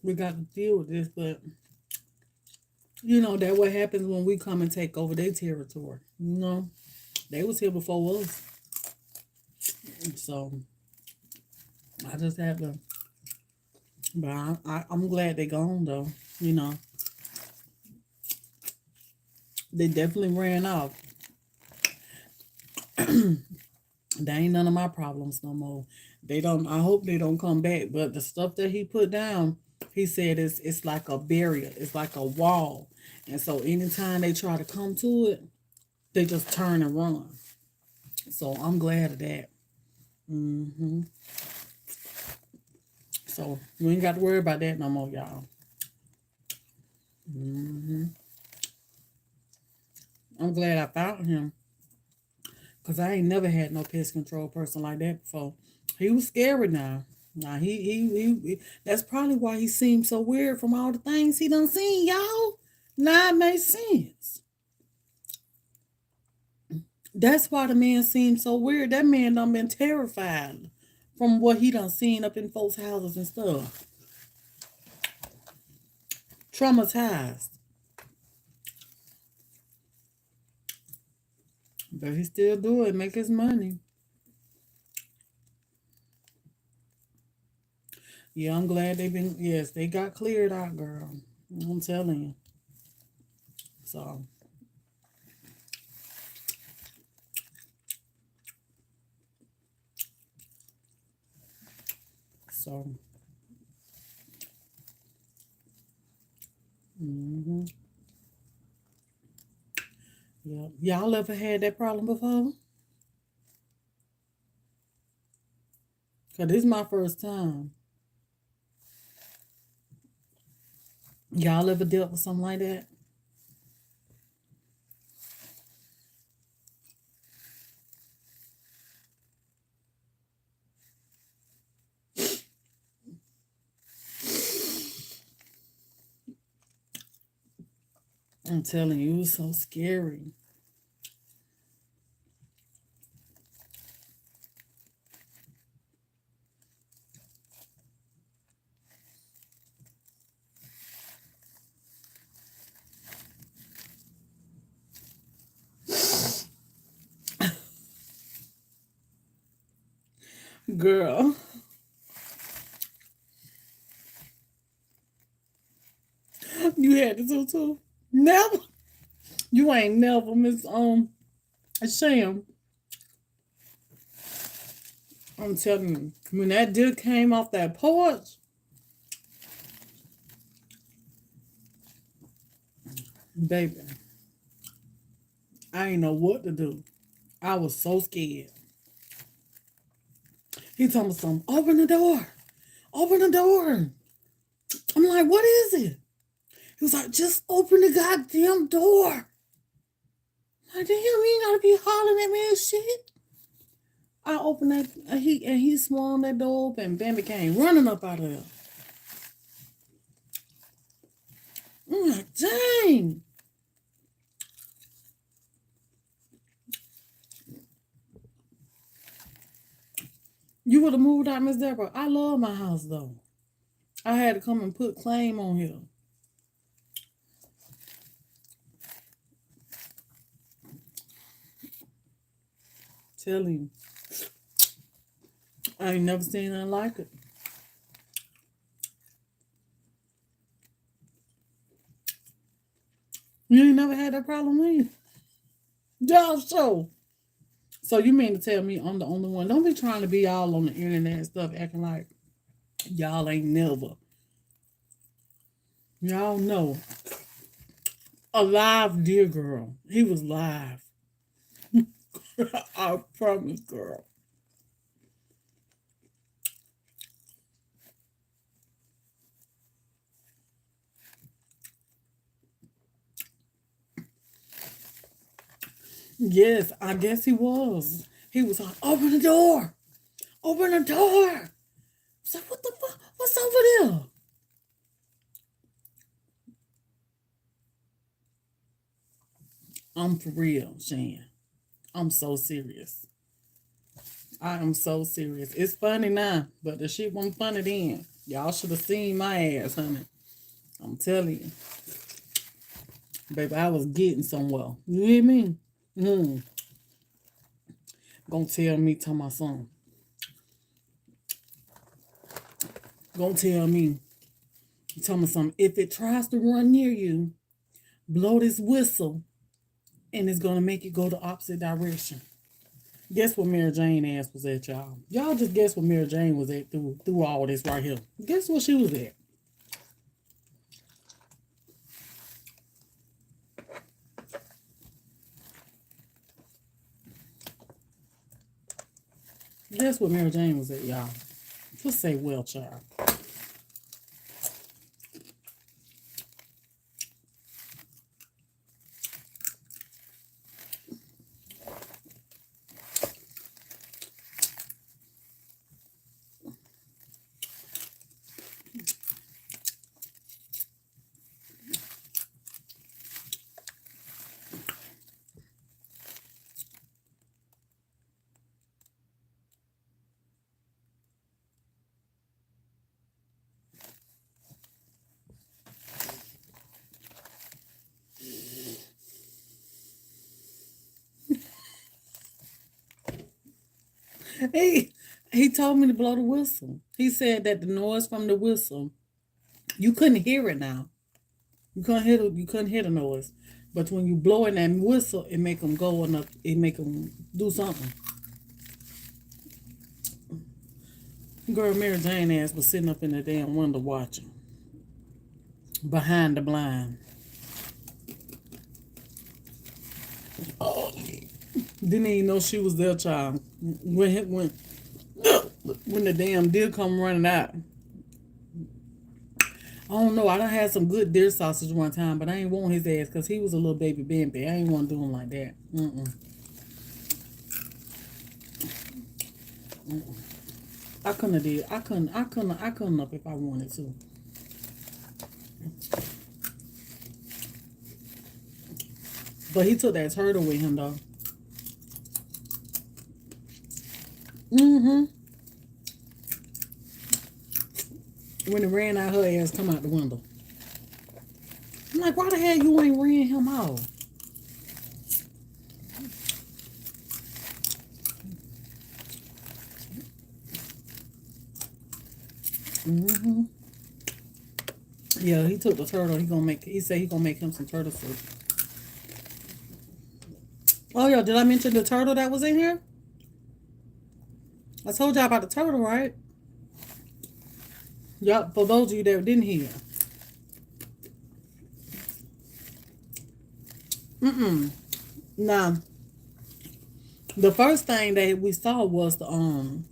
we got to deal with this, but that what happens when we come and take over their territory. They was here before us, so I just have to. But I'm glad they gone though. You know, they definitely ran off. That ain't none of my problems no more. They don't. I hope they don't come back. But the stuff that he put down, he said it's like a barrier. It's like a wall. And so anytime they try to come to it, they just turn and run. So I'm glad of that. hmm So we ain't got to worry about that no more, y'all. hmm I'm glad I found him, because I ain't never had no pest control person like that before. He was scary now. Now that's probably why he seemed so weird from all the things he done seen, y'all. Now it makes sense. That's why the man seemed so weird. That man done been terrified from what he done seen up in folks' houses and stuff. Traumatized. But he still do it, make his money. Yeah, I'm glad yes, they got cleared out, girl. I'm telling you. So, so, hmm yeah. Y'all ever had that problem before? Cause this is my first time. Y'all ever dealt with something like that? I'm telling you, it was so scary. Girl, you had to do too. Never. You ain't never, Miss Sham. I'm telling you, when that dude came off that porch, baby, I ain't know what to do. I was so scared. He told me something. Open the door. Open the door. I'm like, what is it? He was like, just open the goddamn door. I'm like, damn, you ain't gotta be hollering at me and shit. I opened that he swung that door open, and Bambi came running up out of there. I'm like, dang. You would have moved out, Miss Deborah. I love my house though. I had to come and put claim on here. Tell him. I ain't never seen nothing like it. You ain't never had that problem with you. Y'all so. So you mean to tell me I'm the only one? Don't be trying to be all on the internet and stuff, acting like Y'all ain't never. Y'all know. A live dear girl. He was live. I promise, girl. Yes, I guess he was. He was like, open the door. Open the door. I was like, what the fuck? What's over there? I'm for real, Shan. I'm so serious. I am so serious. It's funny now, but the shit wasn't funny then. Y'all should have seen my ass, honey. I'm telling you. Baby, I was getting somewhere. You hear me? Mm. Gonna tell me, tell my son. Gonna tell me, tell me something. If it tries to run near you, blow this whistle, and it's gonna make it go the opposite direction. Guess what Mary Jane ass was at, y'all? Y'all just guess what Mary Jane was at through all this right here. Guess what she was at? Guess what Mary Jane was at, y'all? Just say, well, child. He he told me to blow the whistle. He said that the noise from the whistle, you couldn't hear it now. You couldn't hear the noise. But when you blow in that whistle, it make them go and it make them do something. Girl, Mary Jane ass was sitting up in the damn window watching. Behind the blind. Oh, didn't even know she was there, child. When the damn deer come running out. I don't know. I done had some good deer sausage one time, but I ain't want his ass because he was a little baby Bambi. I ain't want to do him like that. I couldn't have did. I couldn't up if I wanted to. But he took that turtle with him though. When it ran out, her ass come out the window. I'm like, why the hell you ain't ran him out? Yeah, he took the turtle. He said he gonna make him some turtle soup. Oh yeah, did I mention the turtle that was in here? I told y'all about the turtle, right? Yup, for those of you that didn't hear. Now, the first thing that we saw was the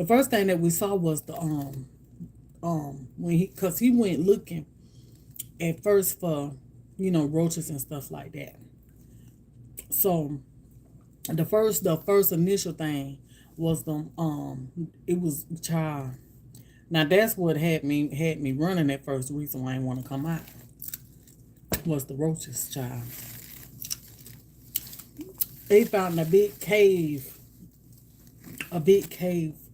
first thing that we saw was when cause he went looking at first for, roaches and stuff like that. So the first initial thing was it was child. Now that's what had me running at first. The reason why I didn't want to come out was the roaches, child. They found a big cave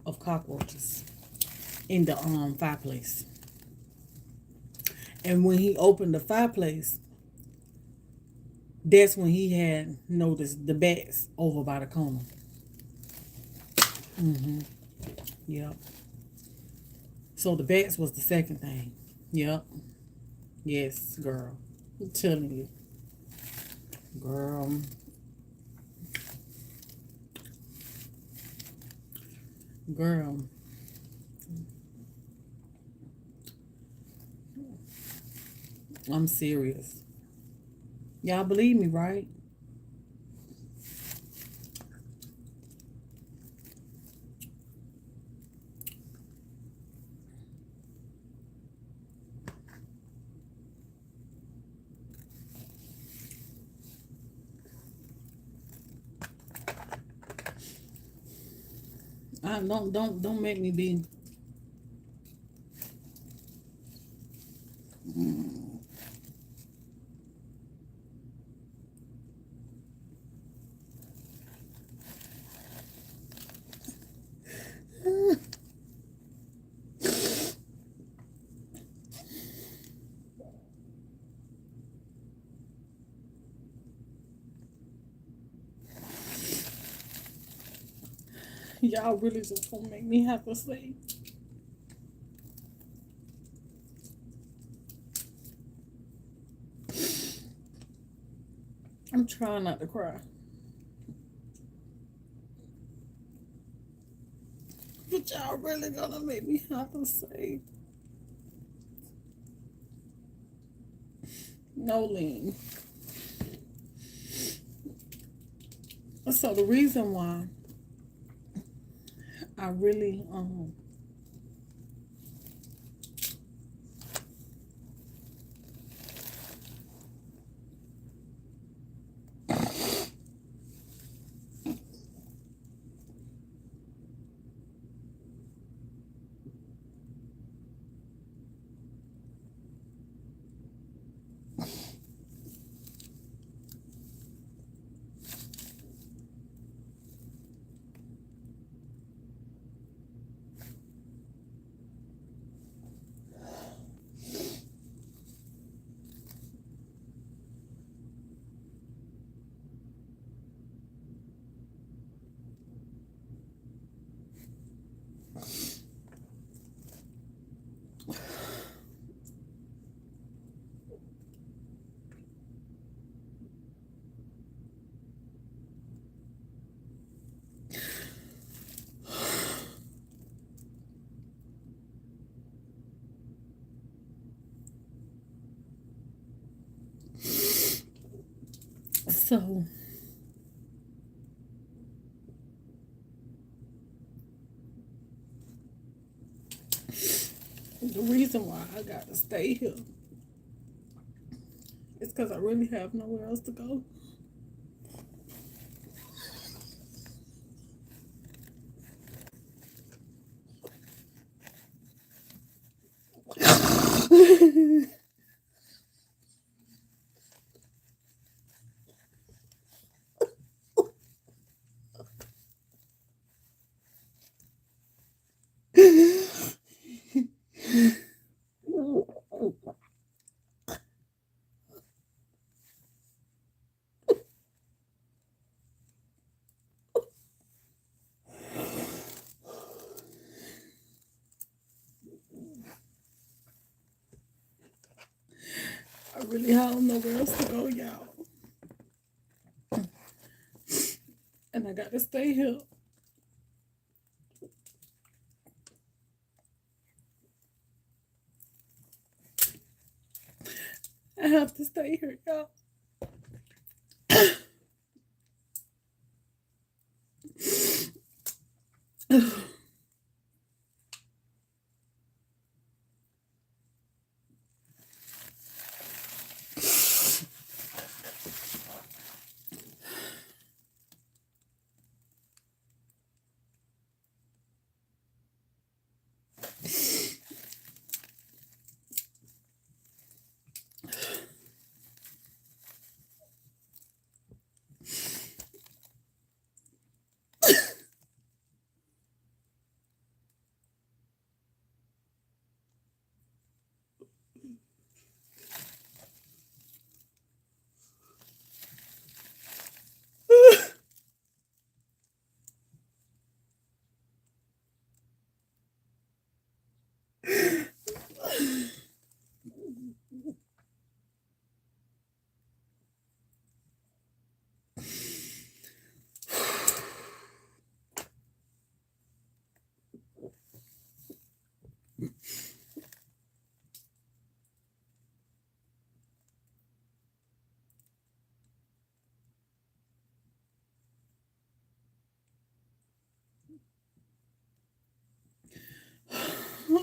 of cockroaches in the fireplace. And when he opened the fireplace, that's when he had noticed the bats over by the corner. Yep. So the bats was the second thing. Yep. Yes, girl. I'm telling you. Girl. Girl, I'm serious. Y'all believe me, right? I don't make me be. Y'all really just gonna make me have to say. I'm trying not to cry. But y'all really gonna make me have to say. No, lean. So the reason why I really so the reason why I got to stay here is because I really have nowhere else to go. I really have nowhere else to go, y'all. And I got to stay here. I have to stay here, y'all.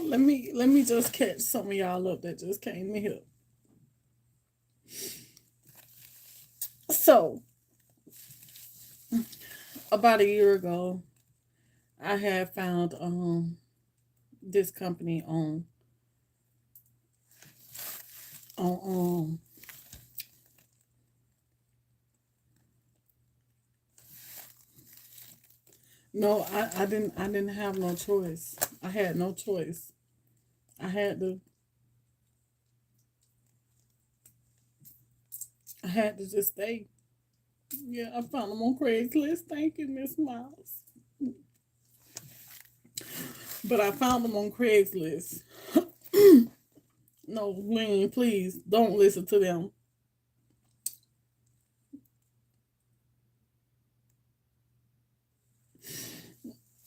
let me just catch some of y'all up that just came in here. So about a year ago, I had found this company on no, I didn't have no choice. I had no choice. I had to I had to just stay. Yeah, I found them on Craigslist. Thank you, Miss Miles. But I found them on Craigslist. No, Lynn, please don't listen to them.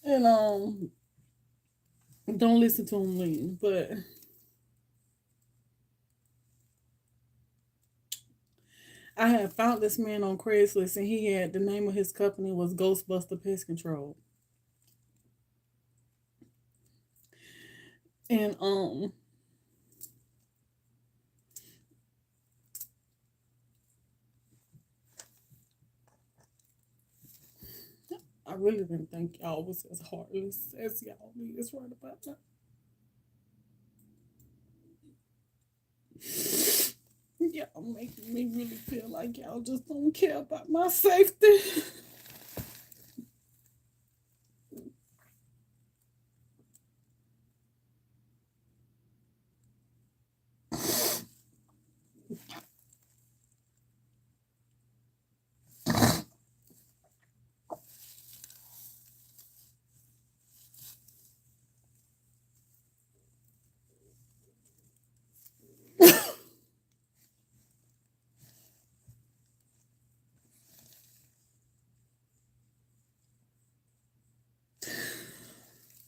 And don't listen to them, Lynn. But I had found this man on Craigslist, and he had the name of his company was Ghostbuster Pest Control. And I really didn't think y'all was as heartless as y'all is right about that. Y'all making me really feel like y'all just don't care about my safety.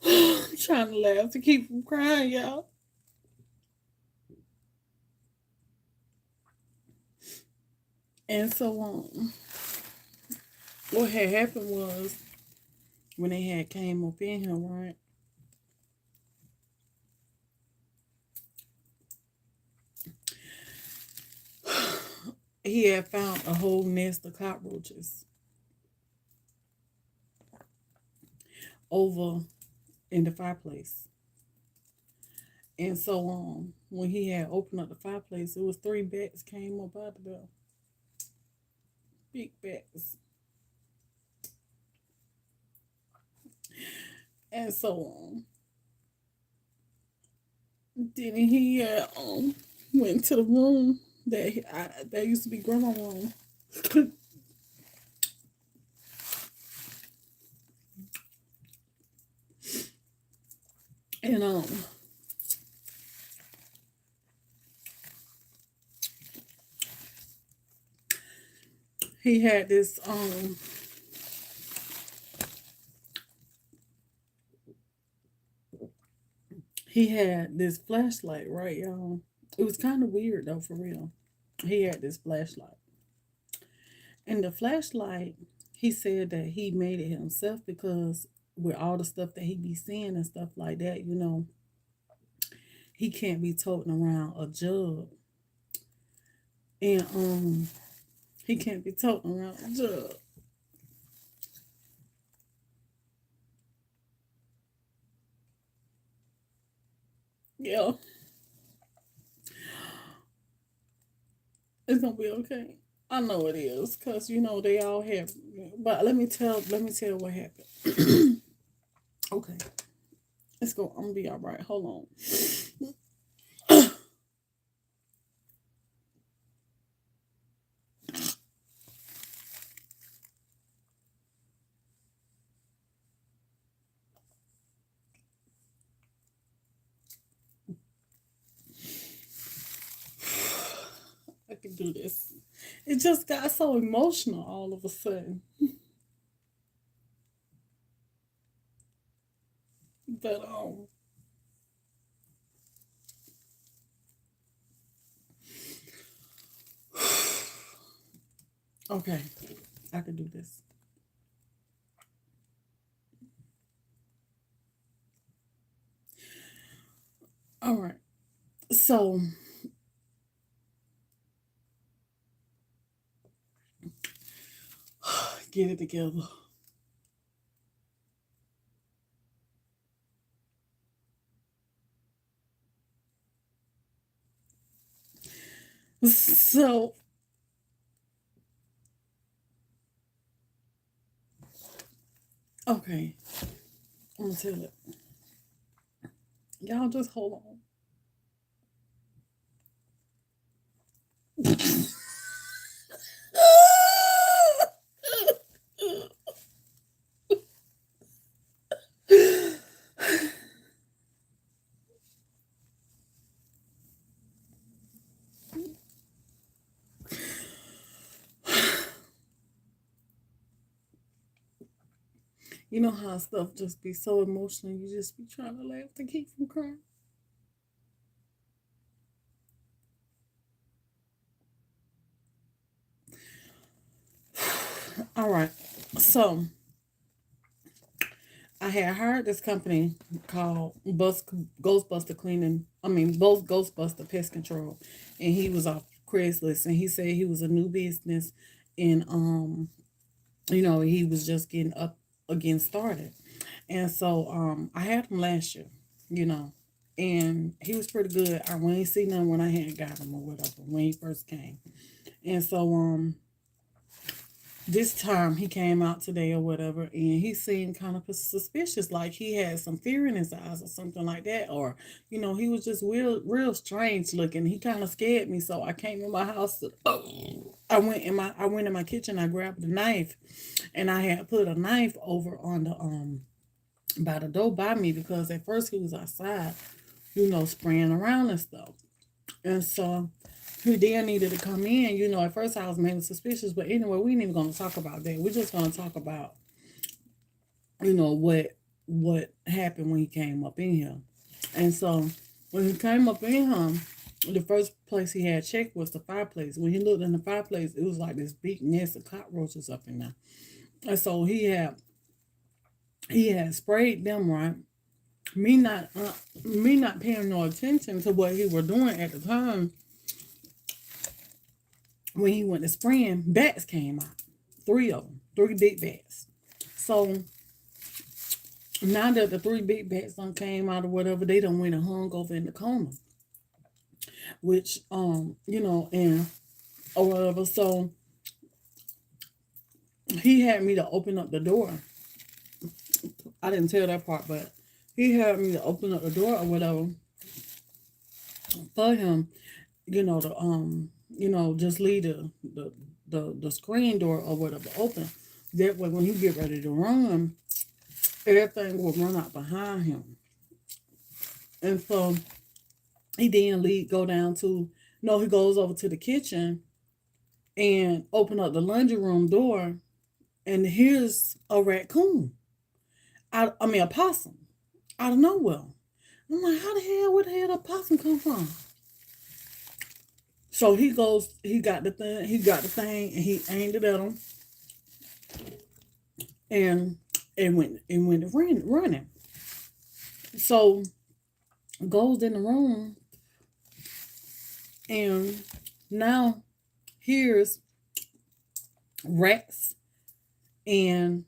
I'm trying to laugh to keep from crying, y'all. And so what had happened was when they had came up in here, right? He had found a whole nest of cockroaches over in the fireplace. And so when he had opened up the fireplace, it was three bats came up out of there. Big bats. And so then he went to the room that used to be grandma's room. And he had this he had this flashlight, right, y'all? It was kind of weird though, for real. He had this flashlight. And the flashlight, he said that he made it himself because with all the stuff that he be seeing and stuff like that, he can't be toting around a jug. And he can't be toting around a jug. Yeah, it's gonna be okay. I know it is, cause they all have. But let me tell what happened. Okay, let's go. I'm gonna be all right. Hold on. I can do this. It just got so emotional all of a sudden. But okay, I can do this. So get it together. So okay, I'm gonna tell it. Y'all just hold on. You know how stuff just be so emotional, you just be trying to laugh to keep from crying. All right. So I had hired this company called Ghostbuster Cleaning. I mean, both Ghostbuster Pest Control, and he was off Craigslist, and he said he was a new business, and he was just getting up again started, and so I had him last year, you know, and he was pretty good. I ain't seen him when I had got him or whatever when he first came, and so this time he came out today or whatever, and he seemed kind of suspicious, like he had some fear in his eyes or something like that, or he was just real strange looking. He kind of scared me, so I came in my house. I went in my kitchen. I grabbed a knife, and I had put a knife over on the by the door by me because at first he was outside, spraying around and stuff, and so he then needed to come in. At first I was maybe suspicious, but anyway, we ain't even gonna talk about that. We're just gonna talk about, what happened when he came up in here. And so when he came up in here, the first place he had checked was the fireplace. When he looked in the fireplace, it was like this big nest of cockroaches up in there. And so he had sprayed them, right. Me not paying no attention to what he was doing at the time. When he went to spraying, bats came out. Three of them. Three big bats. So now that the three big bats done came out or whatever, they done went and hung over in the corner. Which and or whatever. So he had me to open up the door. I didn't tell that part, but he had me to open up the door or whatever for him, to just leave the screen door or whatever open. That way when he get ready to run, everything will run out behind him. And so he then go down to no, he goes over to the kitchen and open up the laundry room door, and here's a raccoon. I mean a possum out of nowhere. I'm like, how the hell, where the hell a possum come from? So he got the thing, and he aimed it at him, and it went running. So goes in the room, and now here's rats and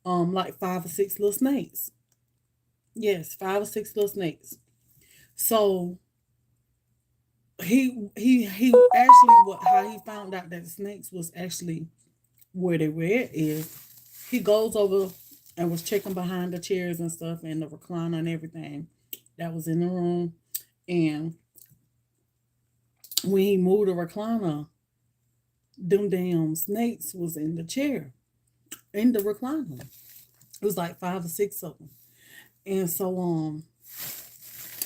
like 5 or 6 little snakes. Yes, 5 or 6 little snakes. So he actually, what how he found out that the snakes was actually where they were at is he goes over and was checking behind the chairs and stuff and the recliner and everything that was in the room. And when he moved the recliner, them damn snakes was in the chair, in the recliner. It was like 5 or 6 of them. And so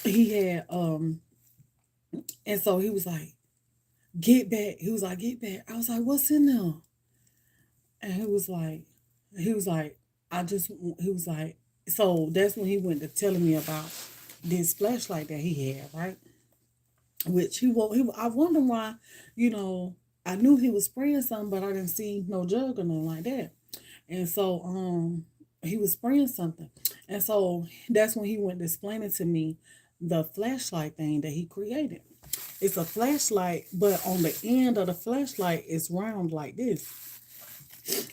he had and so he was like, get back. He was like, get back. I was like, what's in there? And he was like, he was like, so that's when he went to telling me about this flashlight that he had, right? Which I wonder why, you know, I knew he was spraying something, but I didn't see no jug or nothing like that. And so he was spraying something. And so that's when he went to explain it to me the flashlight thing that he created. It's a flashlight, but on the end of the flashlight is round like this,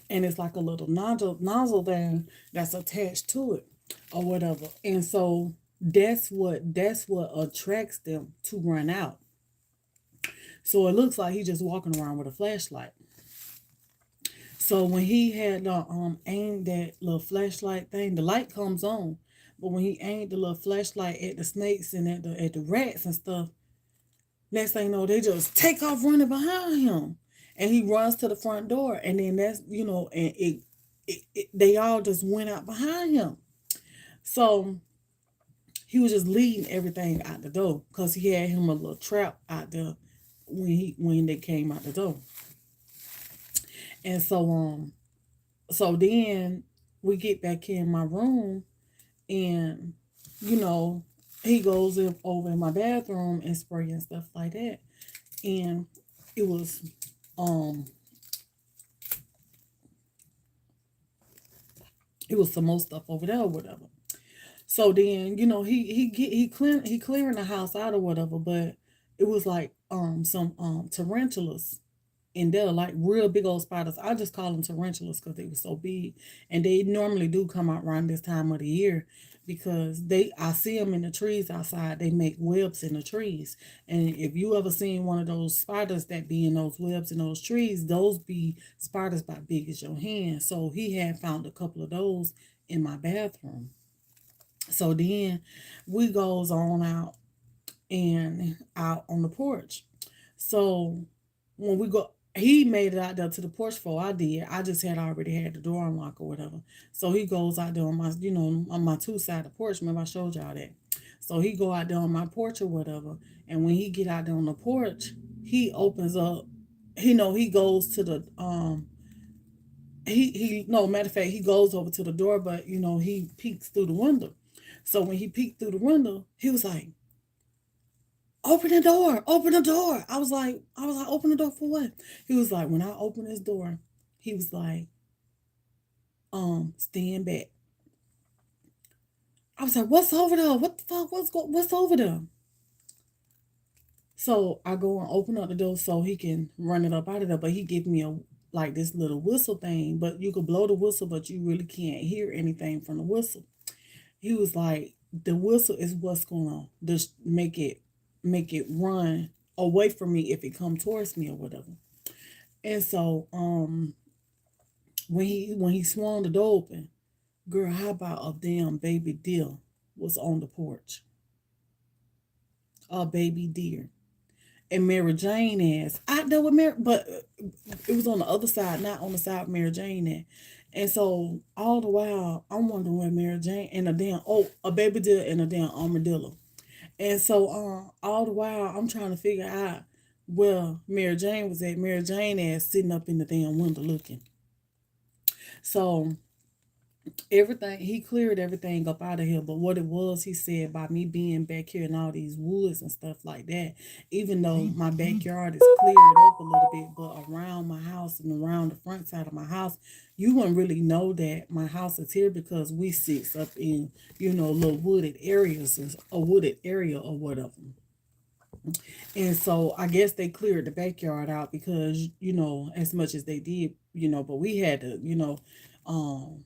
and it's like a little nozzle there that's attached to it, or whatever. And so that's what attracts them to run out. So it looks like he's just walking around with a flashlight. So when he had aimed that little flashlight thing, the light comes on. But when he aimed the little flashlight at the snakes and at the rats and stuff, next thing you know, they just take off running behind him, and he runs to the front door, and then that's and they all just went out behind him. So he was just leading everything out the door because he had him a little trap out there when they came out the door. And so then we get back in my room, and you know he goes over in my bathroom and spray and stuff like that. And it was um it was some more stuff over there or whatever. So then he clearing the house out or whatever, but it was like some tarantulas and they're like real big old spiders. I just call them tarantulas because they were so big, and they normally do come out around this time of the year because I see them in the trees outside. They make webs in the trees, and if you ever seen one of those spiders that be in those webs in those trees, those be spiders about big as your hand. So he had found a couple of those in my bathroom. So then we goes on out and out on the porch. So when we go, he made it out there to the porch before I did. I just had already had the door unlocked or whatever. So he goes out there on my two side of the porch. Remember I showed y'all that. So he go out there on my porch or whatever. And when he get out there on the porch, he opens up. He goes to the he no matter of fact he goes over to the door, but he peeks through the window. So when he peeked through the window, he was like, open the door, open the door. I was like, open the door for what? He was like, when I open this door, he was like, stand back. I was like, what's over there? What the fuck? What's over there? So I go and open up the door so he can run it up out of there. But he give me a like this little whistle thing, but you could blow the whistle, but you really can't hear anything from the whistle. He was like, the whistle is what's gonna just make it run away from me if it come towards me or whatever. And so when he swung the door open, girl, how about a damn baby deer was on the porch? A baby deer. And Mary Jane ass out there with Mary, but it was on the other side, not on the side of Mary Jane at. And so all the while, I'm wondering where Mary Jane and a baby deer and a damn armadillo. And so all the while, I'm trying to figure out where Mary Jane was at. Mary Jane ass sitting up in the damn window looking. So everything he cleared everything up out of here, but what it was, he said, by me being back here in all these woods and stuff like that, even though my backyard is cleared up a little bit, but around my house and around the front side of my house, you wouldn't really know that my house is here because we sits up in little wooded areas, a wooded area or whatever. And so I guess they cleared the backyard out because as much as they did, but we had to um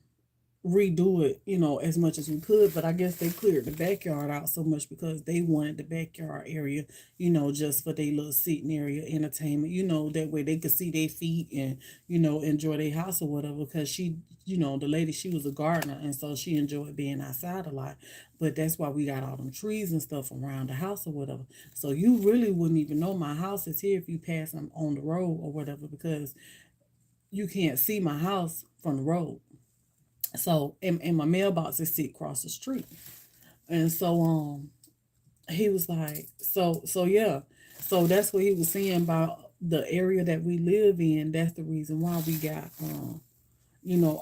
redo it, as much as we could. But I guess they cleared the backyard out so much because they wanted the backyard area, just for their little sitting area entertainment, that way they could see their feet and, enjoy their house or whatever. Because the lady, she was a gardener, and so she enjoyed being outside a lot. But that's why we got all them trees and stuff around the house or whatever. So you really wouldn't even know my house is here if you pass them on the road or whatever, because you can't see my house from the road. So and my mailbox is sit across the street. And so he was like, so yeah. So that's what he was saying about the area that we live in. That's the reason why we got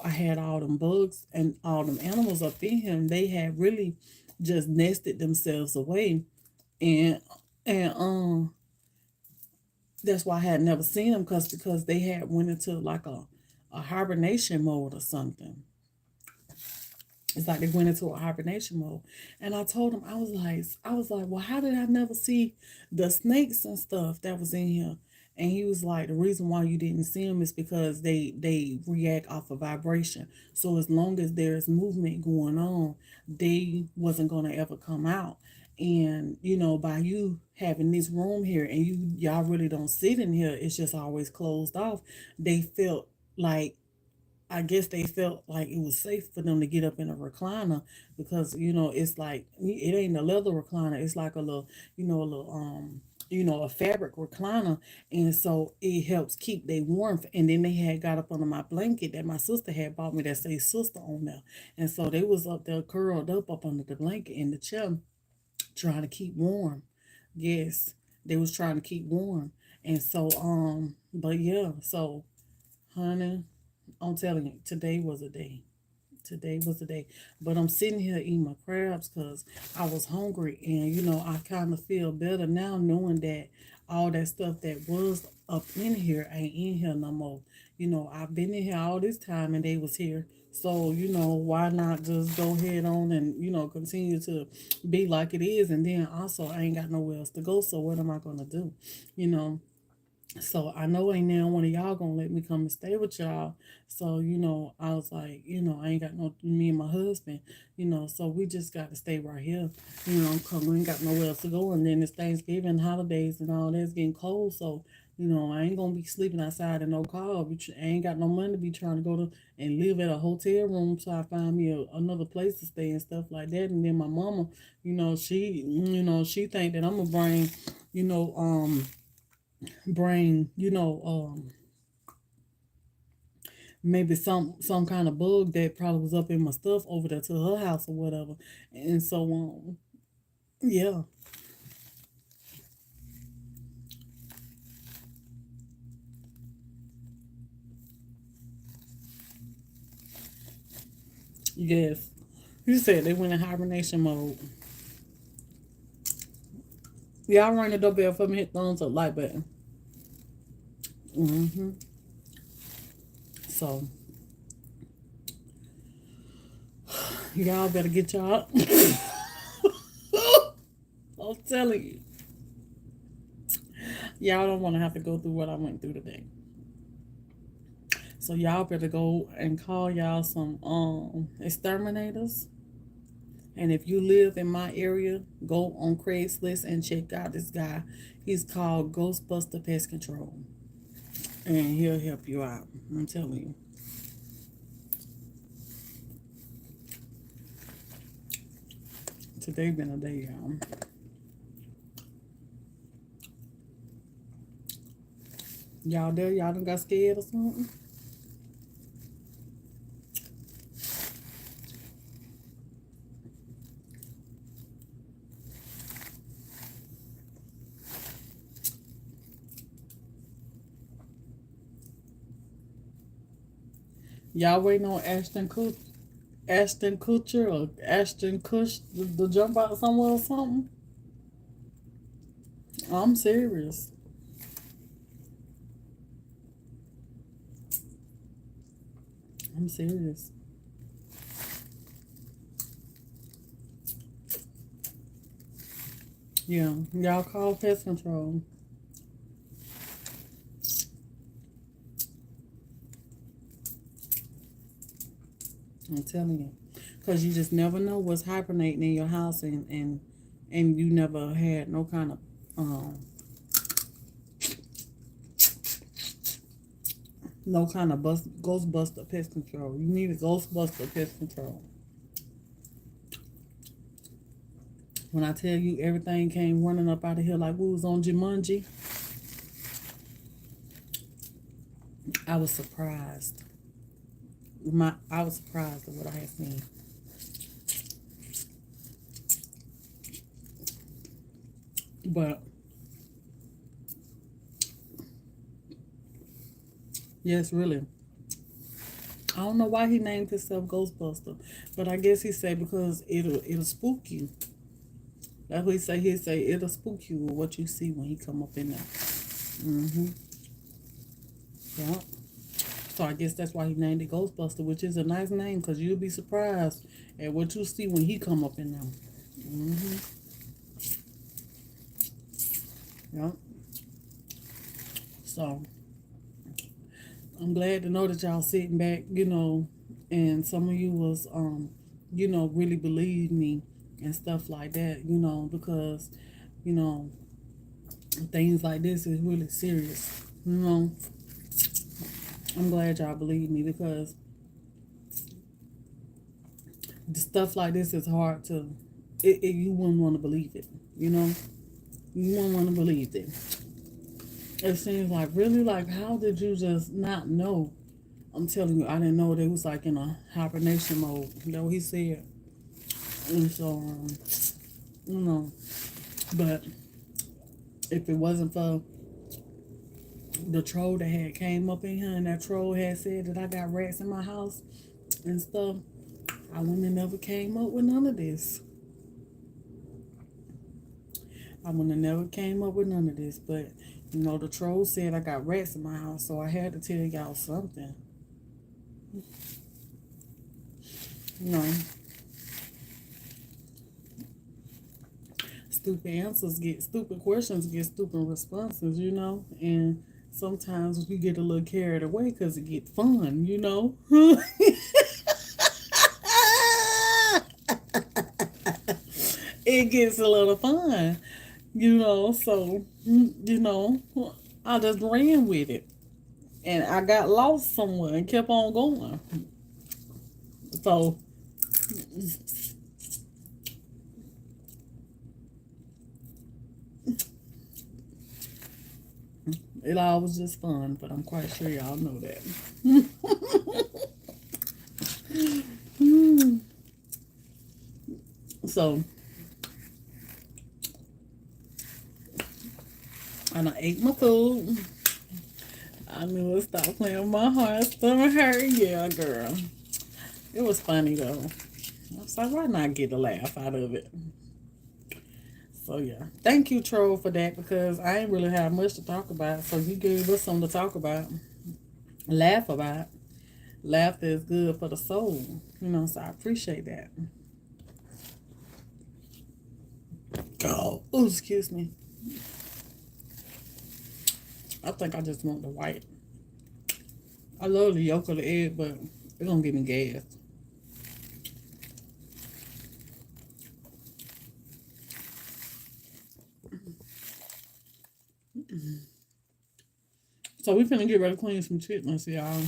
I had all them bugs and all them animals up in here. And they had really just nested themselves away. And and that's why I had never seen them because they had went into like a hibernation mode or something. It's like they went into a hibernation mode. And I told him, I was like, well, how did I never see the snakes and stuff that was in here? And he was like, the reason why you didn't see them is because they react off of vibration. So as long as there's movement going on, they wasn't gonna ever come out. And by you having this room here and y'all really don't sit in here, it's just always closed off. They felt like I guess they felt like it was safe for them to get up in a recliner because it's like it ain't a leather recliner. It's like a little a fabric recliner, and so it helps keep their warmth. And then they had got up under my blanket that my sister had bought me that say sister on there, and so they was up there curled up under the blanket in the chair trying to keep warm. Yes, they was trying to keep warm, and so but yeah, so honey. I'm telling you, today was a day. Today was the day. But I'm sitting here eating my crabs because I was hungry. And, I kind of feel better now knowing that all that stuff that was up in here ain't in here no more. I've been in here all this time and they was here. So, why not just go ahead on and, continue to be like it is. And then also, I ain't got nowhere else to go. So, what am I going to do? You know, so I know ain't now one of y'all gonna let me come and stay with y'all. So, I was like, I ain't got no me and my husband, so we just got to stay right here, cause we ain't got nowhere else to go. And then it's Thanksgiving, holidays and all that's getting cold. So, I ain't gonna be sleeping outside in no car. I ain't got no money to be trying to go to and live at a hotel room. So I find me another place to stay and stuff like that. And then my mama, she think that I'm gonna you know, um, maybe some kind of bug that probably was up in my stuff over there to her house or whatever. And so yeah. Yes. You said they went in hibernation mode. Y'all ring the doorbell for me, hit thumbs up like button. Mm-hmm. So y'all better get y'all I'm telling you. Y'all don't want to have to go through what I went through today. So y'all better go and call y'all some exterminators. And if you live in my area, go on Craigslist and check out this guy. He's called Ghostbuster Pest Control. And he'll help you out. I'm telling you. Today been a day, y'all. Y'all there? Y'all done got scared or something? Y'all waiting on Ashton Kutcher or Ashton Kush to jump out somewhere or something? I'm serious. I'm serious. Yeah, y'all call pest control. I'm telling you, because you just never know what's hibernating in your house, and you never had no kind of Ghostbuster pest control. You need a Ghostbuster pest control. When I tell you everything came running up out of here like we was on Jumanji, I was surprised. I was surprised at what I had seen. But yes, really. I don't know why he named himself Ghostbuster, but I guess he said because it'll spook you. That's what he say. He say it'll spook you with what you see when he come up in there. Mm-hmm. Yeah. So I guess that's why he named it Ghostbuster, which is a nice name because you'll be surprised And what you see when he come up in them. Mm-hmm. Yep. So I'm glad to know that y'all sitting back, and some of you was really believe me and stuff like that, because, you know, things like this is really serious. I'm glad y'all believe me because the stuff like this is hard to you wouldn't want to believe it, You wouldn't want to believe it. It seems like really like how did you just not know? I'm telling you, I didn't know they was like in a hibernation mode. You know what he said? And so you know, but if it wasn't for the troll that had came up in here and that troll had said that I got rats in my house and stuff, I wouldn't have never came up with none of this. I wouldn't have never came up with none of this. But, the troll said I got rats in my house, so I had to tell y'all something. Stupid answers get stupid questions, get stupid responses, and sometimes you get a little carried away because it get fun, It gets a little fun, so, I just ran with it. And I got lost somewhere and kept on going. So, it all was just fun, but I'm quite sure y'all know that. So, and I ate my food. I knew it stopped playing with my heart. Stomach hurt. Yeah, girl. It was funny, though. I was like, why not get a laugh out of it? So, yeah. Thank you, Troll, for that, because I ain't really have much to talk about. So, you gave us something to talk about, laugh about. Laughter is good for the soul, so I appreciate that. Oh, excuse me. I think I just want the white. I love the yolk of the egg, but it's gonna give me gas. So we finna get ready to clean some chitlins, y'all.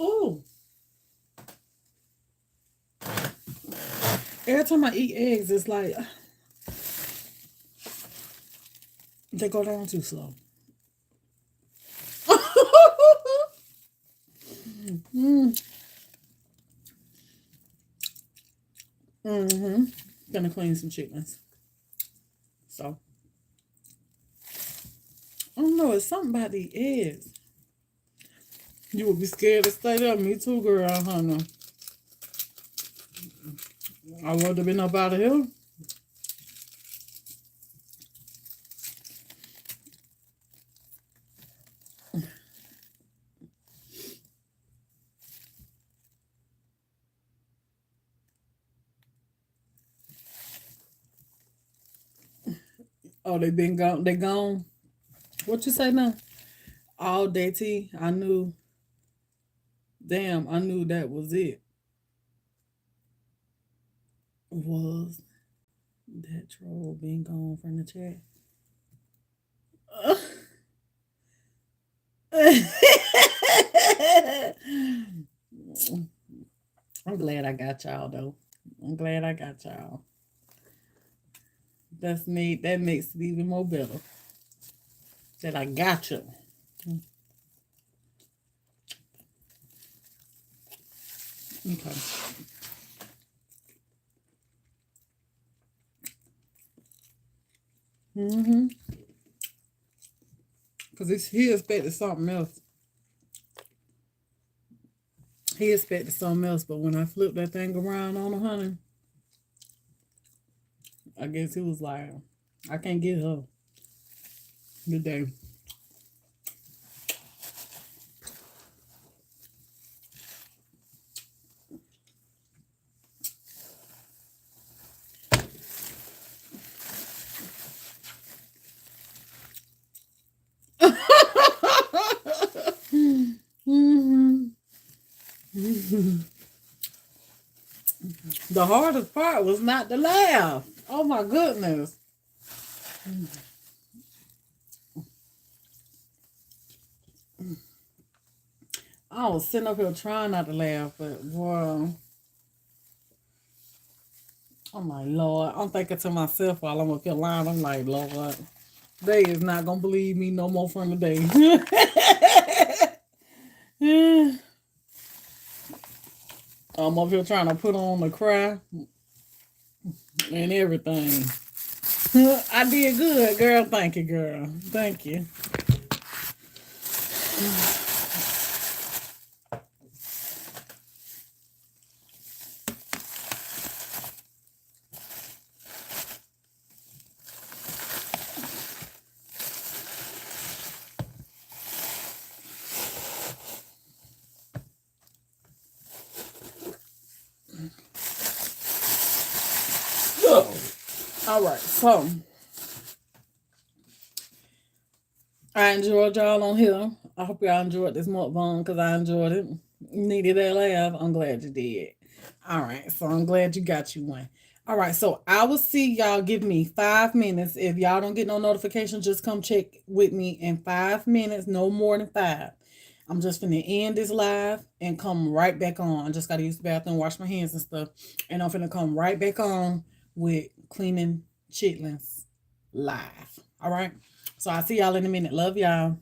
Oh, every time I eat eggs, it's like they go down too slow. Mm-hmm. Gonna clean some chitlins. So I don't know. It's something about the eggs. You would be scared to stay there. Me too, girl, honey. I would have been up out of here. Oh, they been gone. They gone. What you say now? All day tea. I knew. Damn, I knew that was it. Was that troll been gone from the chat? I'm glad I got y'all though. I'm glad I got y'all. That's me. That makes it even more better. That I got you. Okay. Mm-hmm. Because he expected something else. He expected something else, but when I flipped that thing around on him, honey, I guess he was like, I can't get her. Good day. The hardest part was not to laugh. Oh my goodness. I was sitting up here trying not to laugh, but boy, I'm like, Lord, I'm thinking to myself while I'm up here lying, I'm like, Lord, they is not gonna believe me no more from today. I'm up here trying to put on the cry and everything. I did good, girl. Thank you, girl. Thank you. All right, so I enjoyed y'all on here. I hope y'all enjoyed this mukbang because I enjoyed it. Needed that laugh. I'm glad you did. All right, so I'm glad you got you one. All right, so I will see y'all. Give me 5 minutes. If y'all don't get no notification, just come check with me in 5 minutes, no more than 5. I'm just finna end this live and come right back on. I just gotta use the bathroom, wash my hands and stuff, and I'm finna come right back on with cleaning chitlins live. All right. So I'll see y'all in a minute. Love y'all.